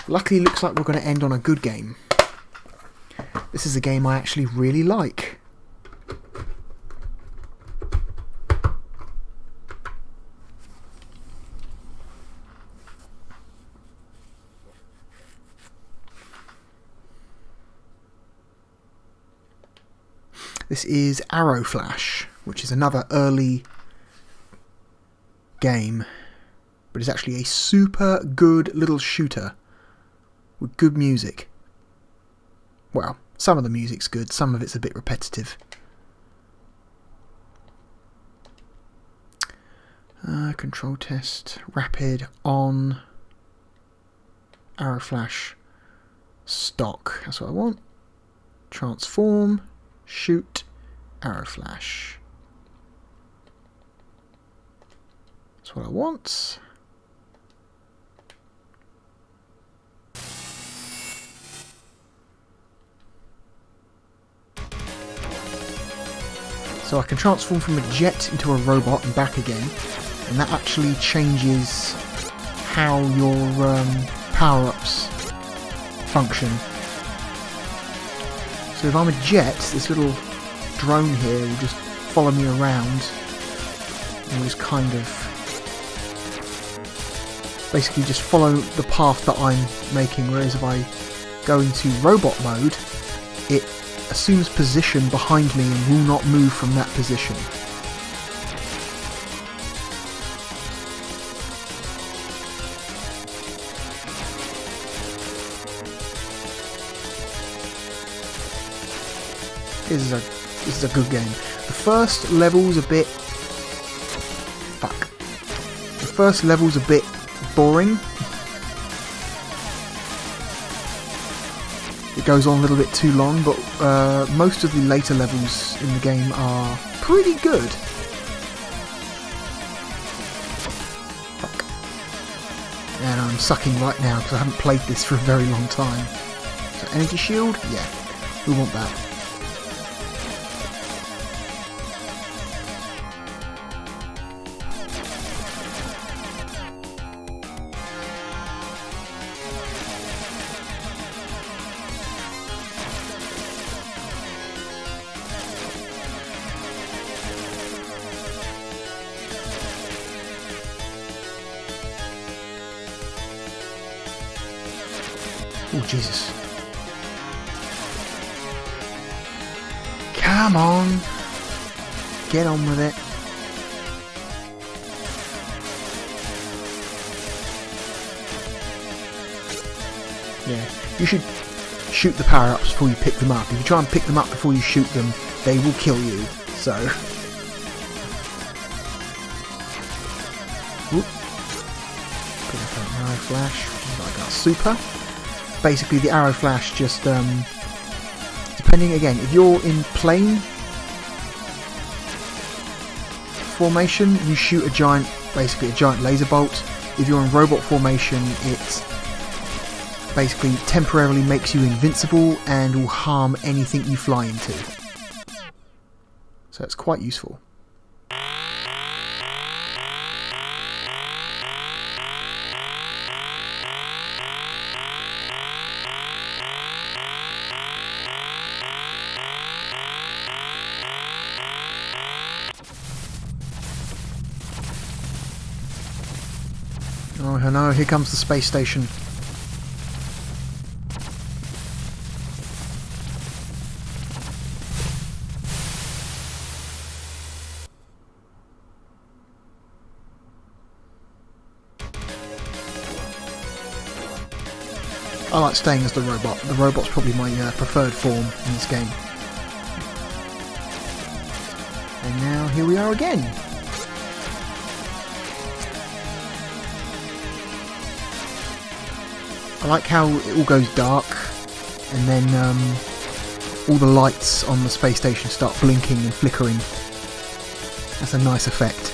Luckily, it looks like we're going to end on a good game. This is a game I actually really like. This is Arrow Flash, which is another early game, but it's actually a super good little shooter with good music. Well, some of the music's good, some of it's a bit repetitive. Control test, rapid, on, Arrow Flash, stock, that's what I want. Transform, shoot, Arrow Flash. That's what I want. So I can transform from a jet into a robot and back again, and that actually changes how your power-ups function. So if I'm a jet, this little drone here will just follow me around and just kind of basically just follow the path that I'm making, whereas if I go into robot mode, it assumes position behind me and will not move from that position. This is a good game. The first level's a bit... Fuck. The first level's a bit boring. It goes on a little bit too long, but most of the later levels in the game are pretty good. Fuck. And I'm sucking right now because I haven't played this for a very long time. So energy shield? Yeah. We want that. Oh, Jesus. Come on. Get on with it. Yeah, you should shoot the power-ups before you pick them up. If you try and pick them up before you shoot them, they will kill you, so... Whoop. Put up an arrow flash, which is like our super. Basically the arrow flash just depending, again, if you're in plane formation, you shoot basically a giant laser bolt. If you're in robot formation, it basically temporarily makes you invincible and will harm anything you fly into. So it's quite useful. Oh no, here comes the space station. I like staying as the robot. The robot's probably my preferred form in this game. And now here we are again. I like how it all goes dark and then all the lights on the space station start blinking and flickering. That's a nice effect.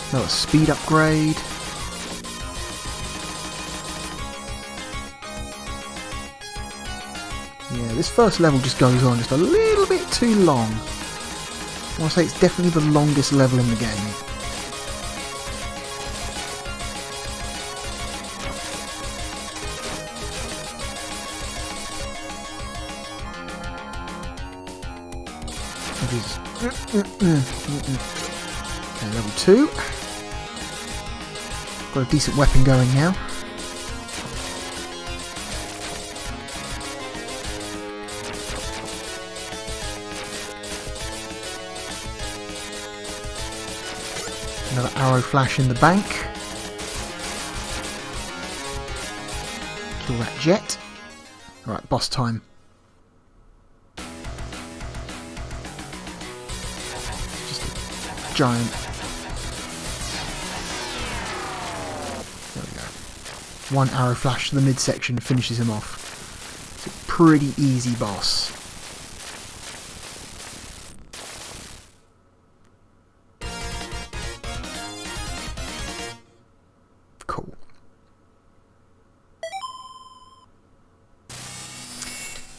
Another speed upgrade. Yeah, this first level just goes on just a little bit too long. I want to say it's definitely the longest level in the game. Okay, level 2. Got a decent weapon going now. Another arrow flash in the bank. Kill that jet. Alright, boss time. Just a giant. There we go. One arrow flash to the midsection finishes him off. It's a pretty easy boss. Cool.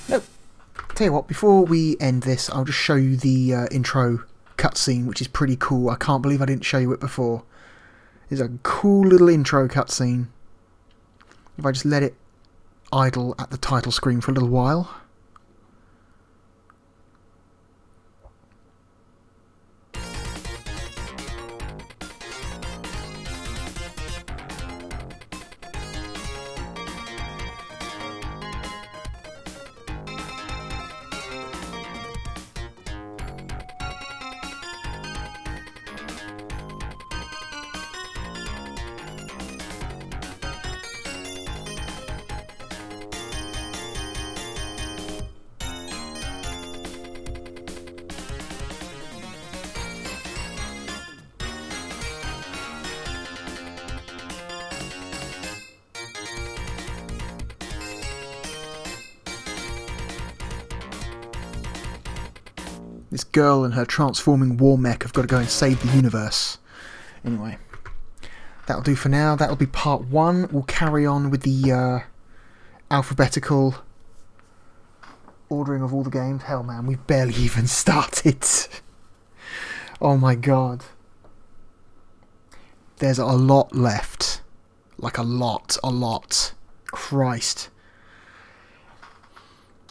No, tell you what, before we end this, I'll just show you the intro cutscene, which is pretty cool. I can't believe I didn't show you it before. It's a cool little intro cutscene. If I just let it idle at the title screen for a little while. This girl and her transforming war mech have got to go and save the universe. Anyway, that'll do for now. That'll be part 1. We'll carry on with the alphabetical ordering of all the games. Hell man, we've barely even started. Oh my god. There's a lot left. Like a lot. Christ.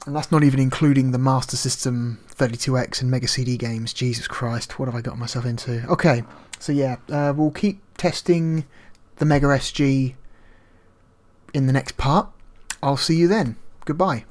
And that's not even including the Master System 32X and Mega CD games. Jesus Christ, what have I got myself into? Okay, so yeah, we'll keep testing the Mega SG in the next part. I'll see you then. Goodbye.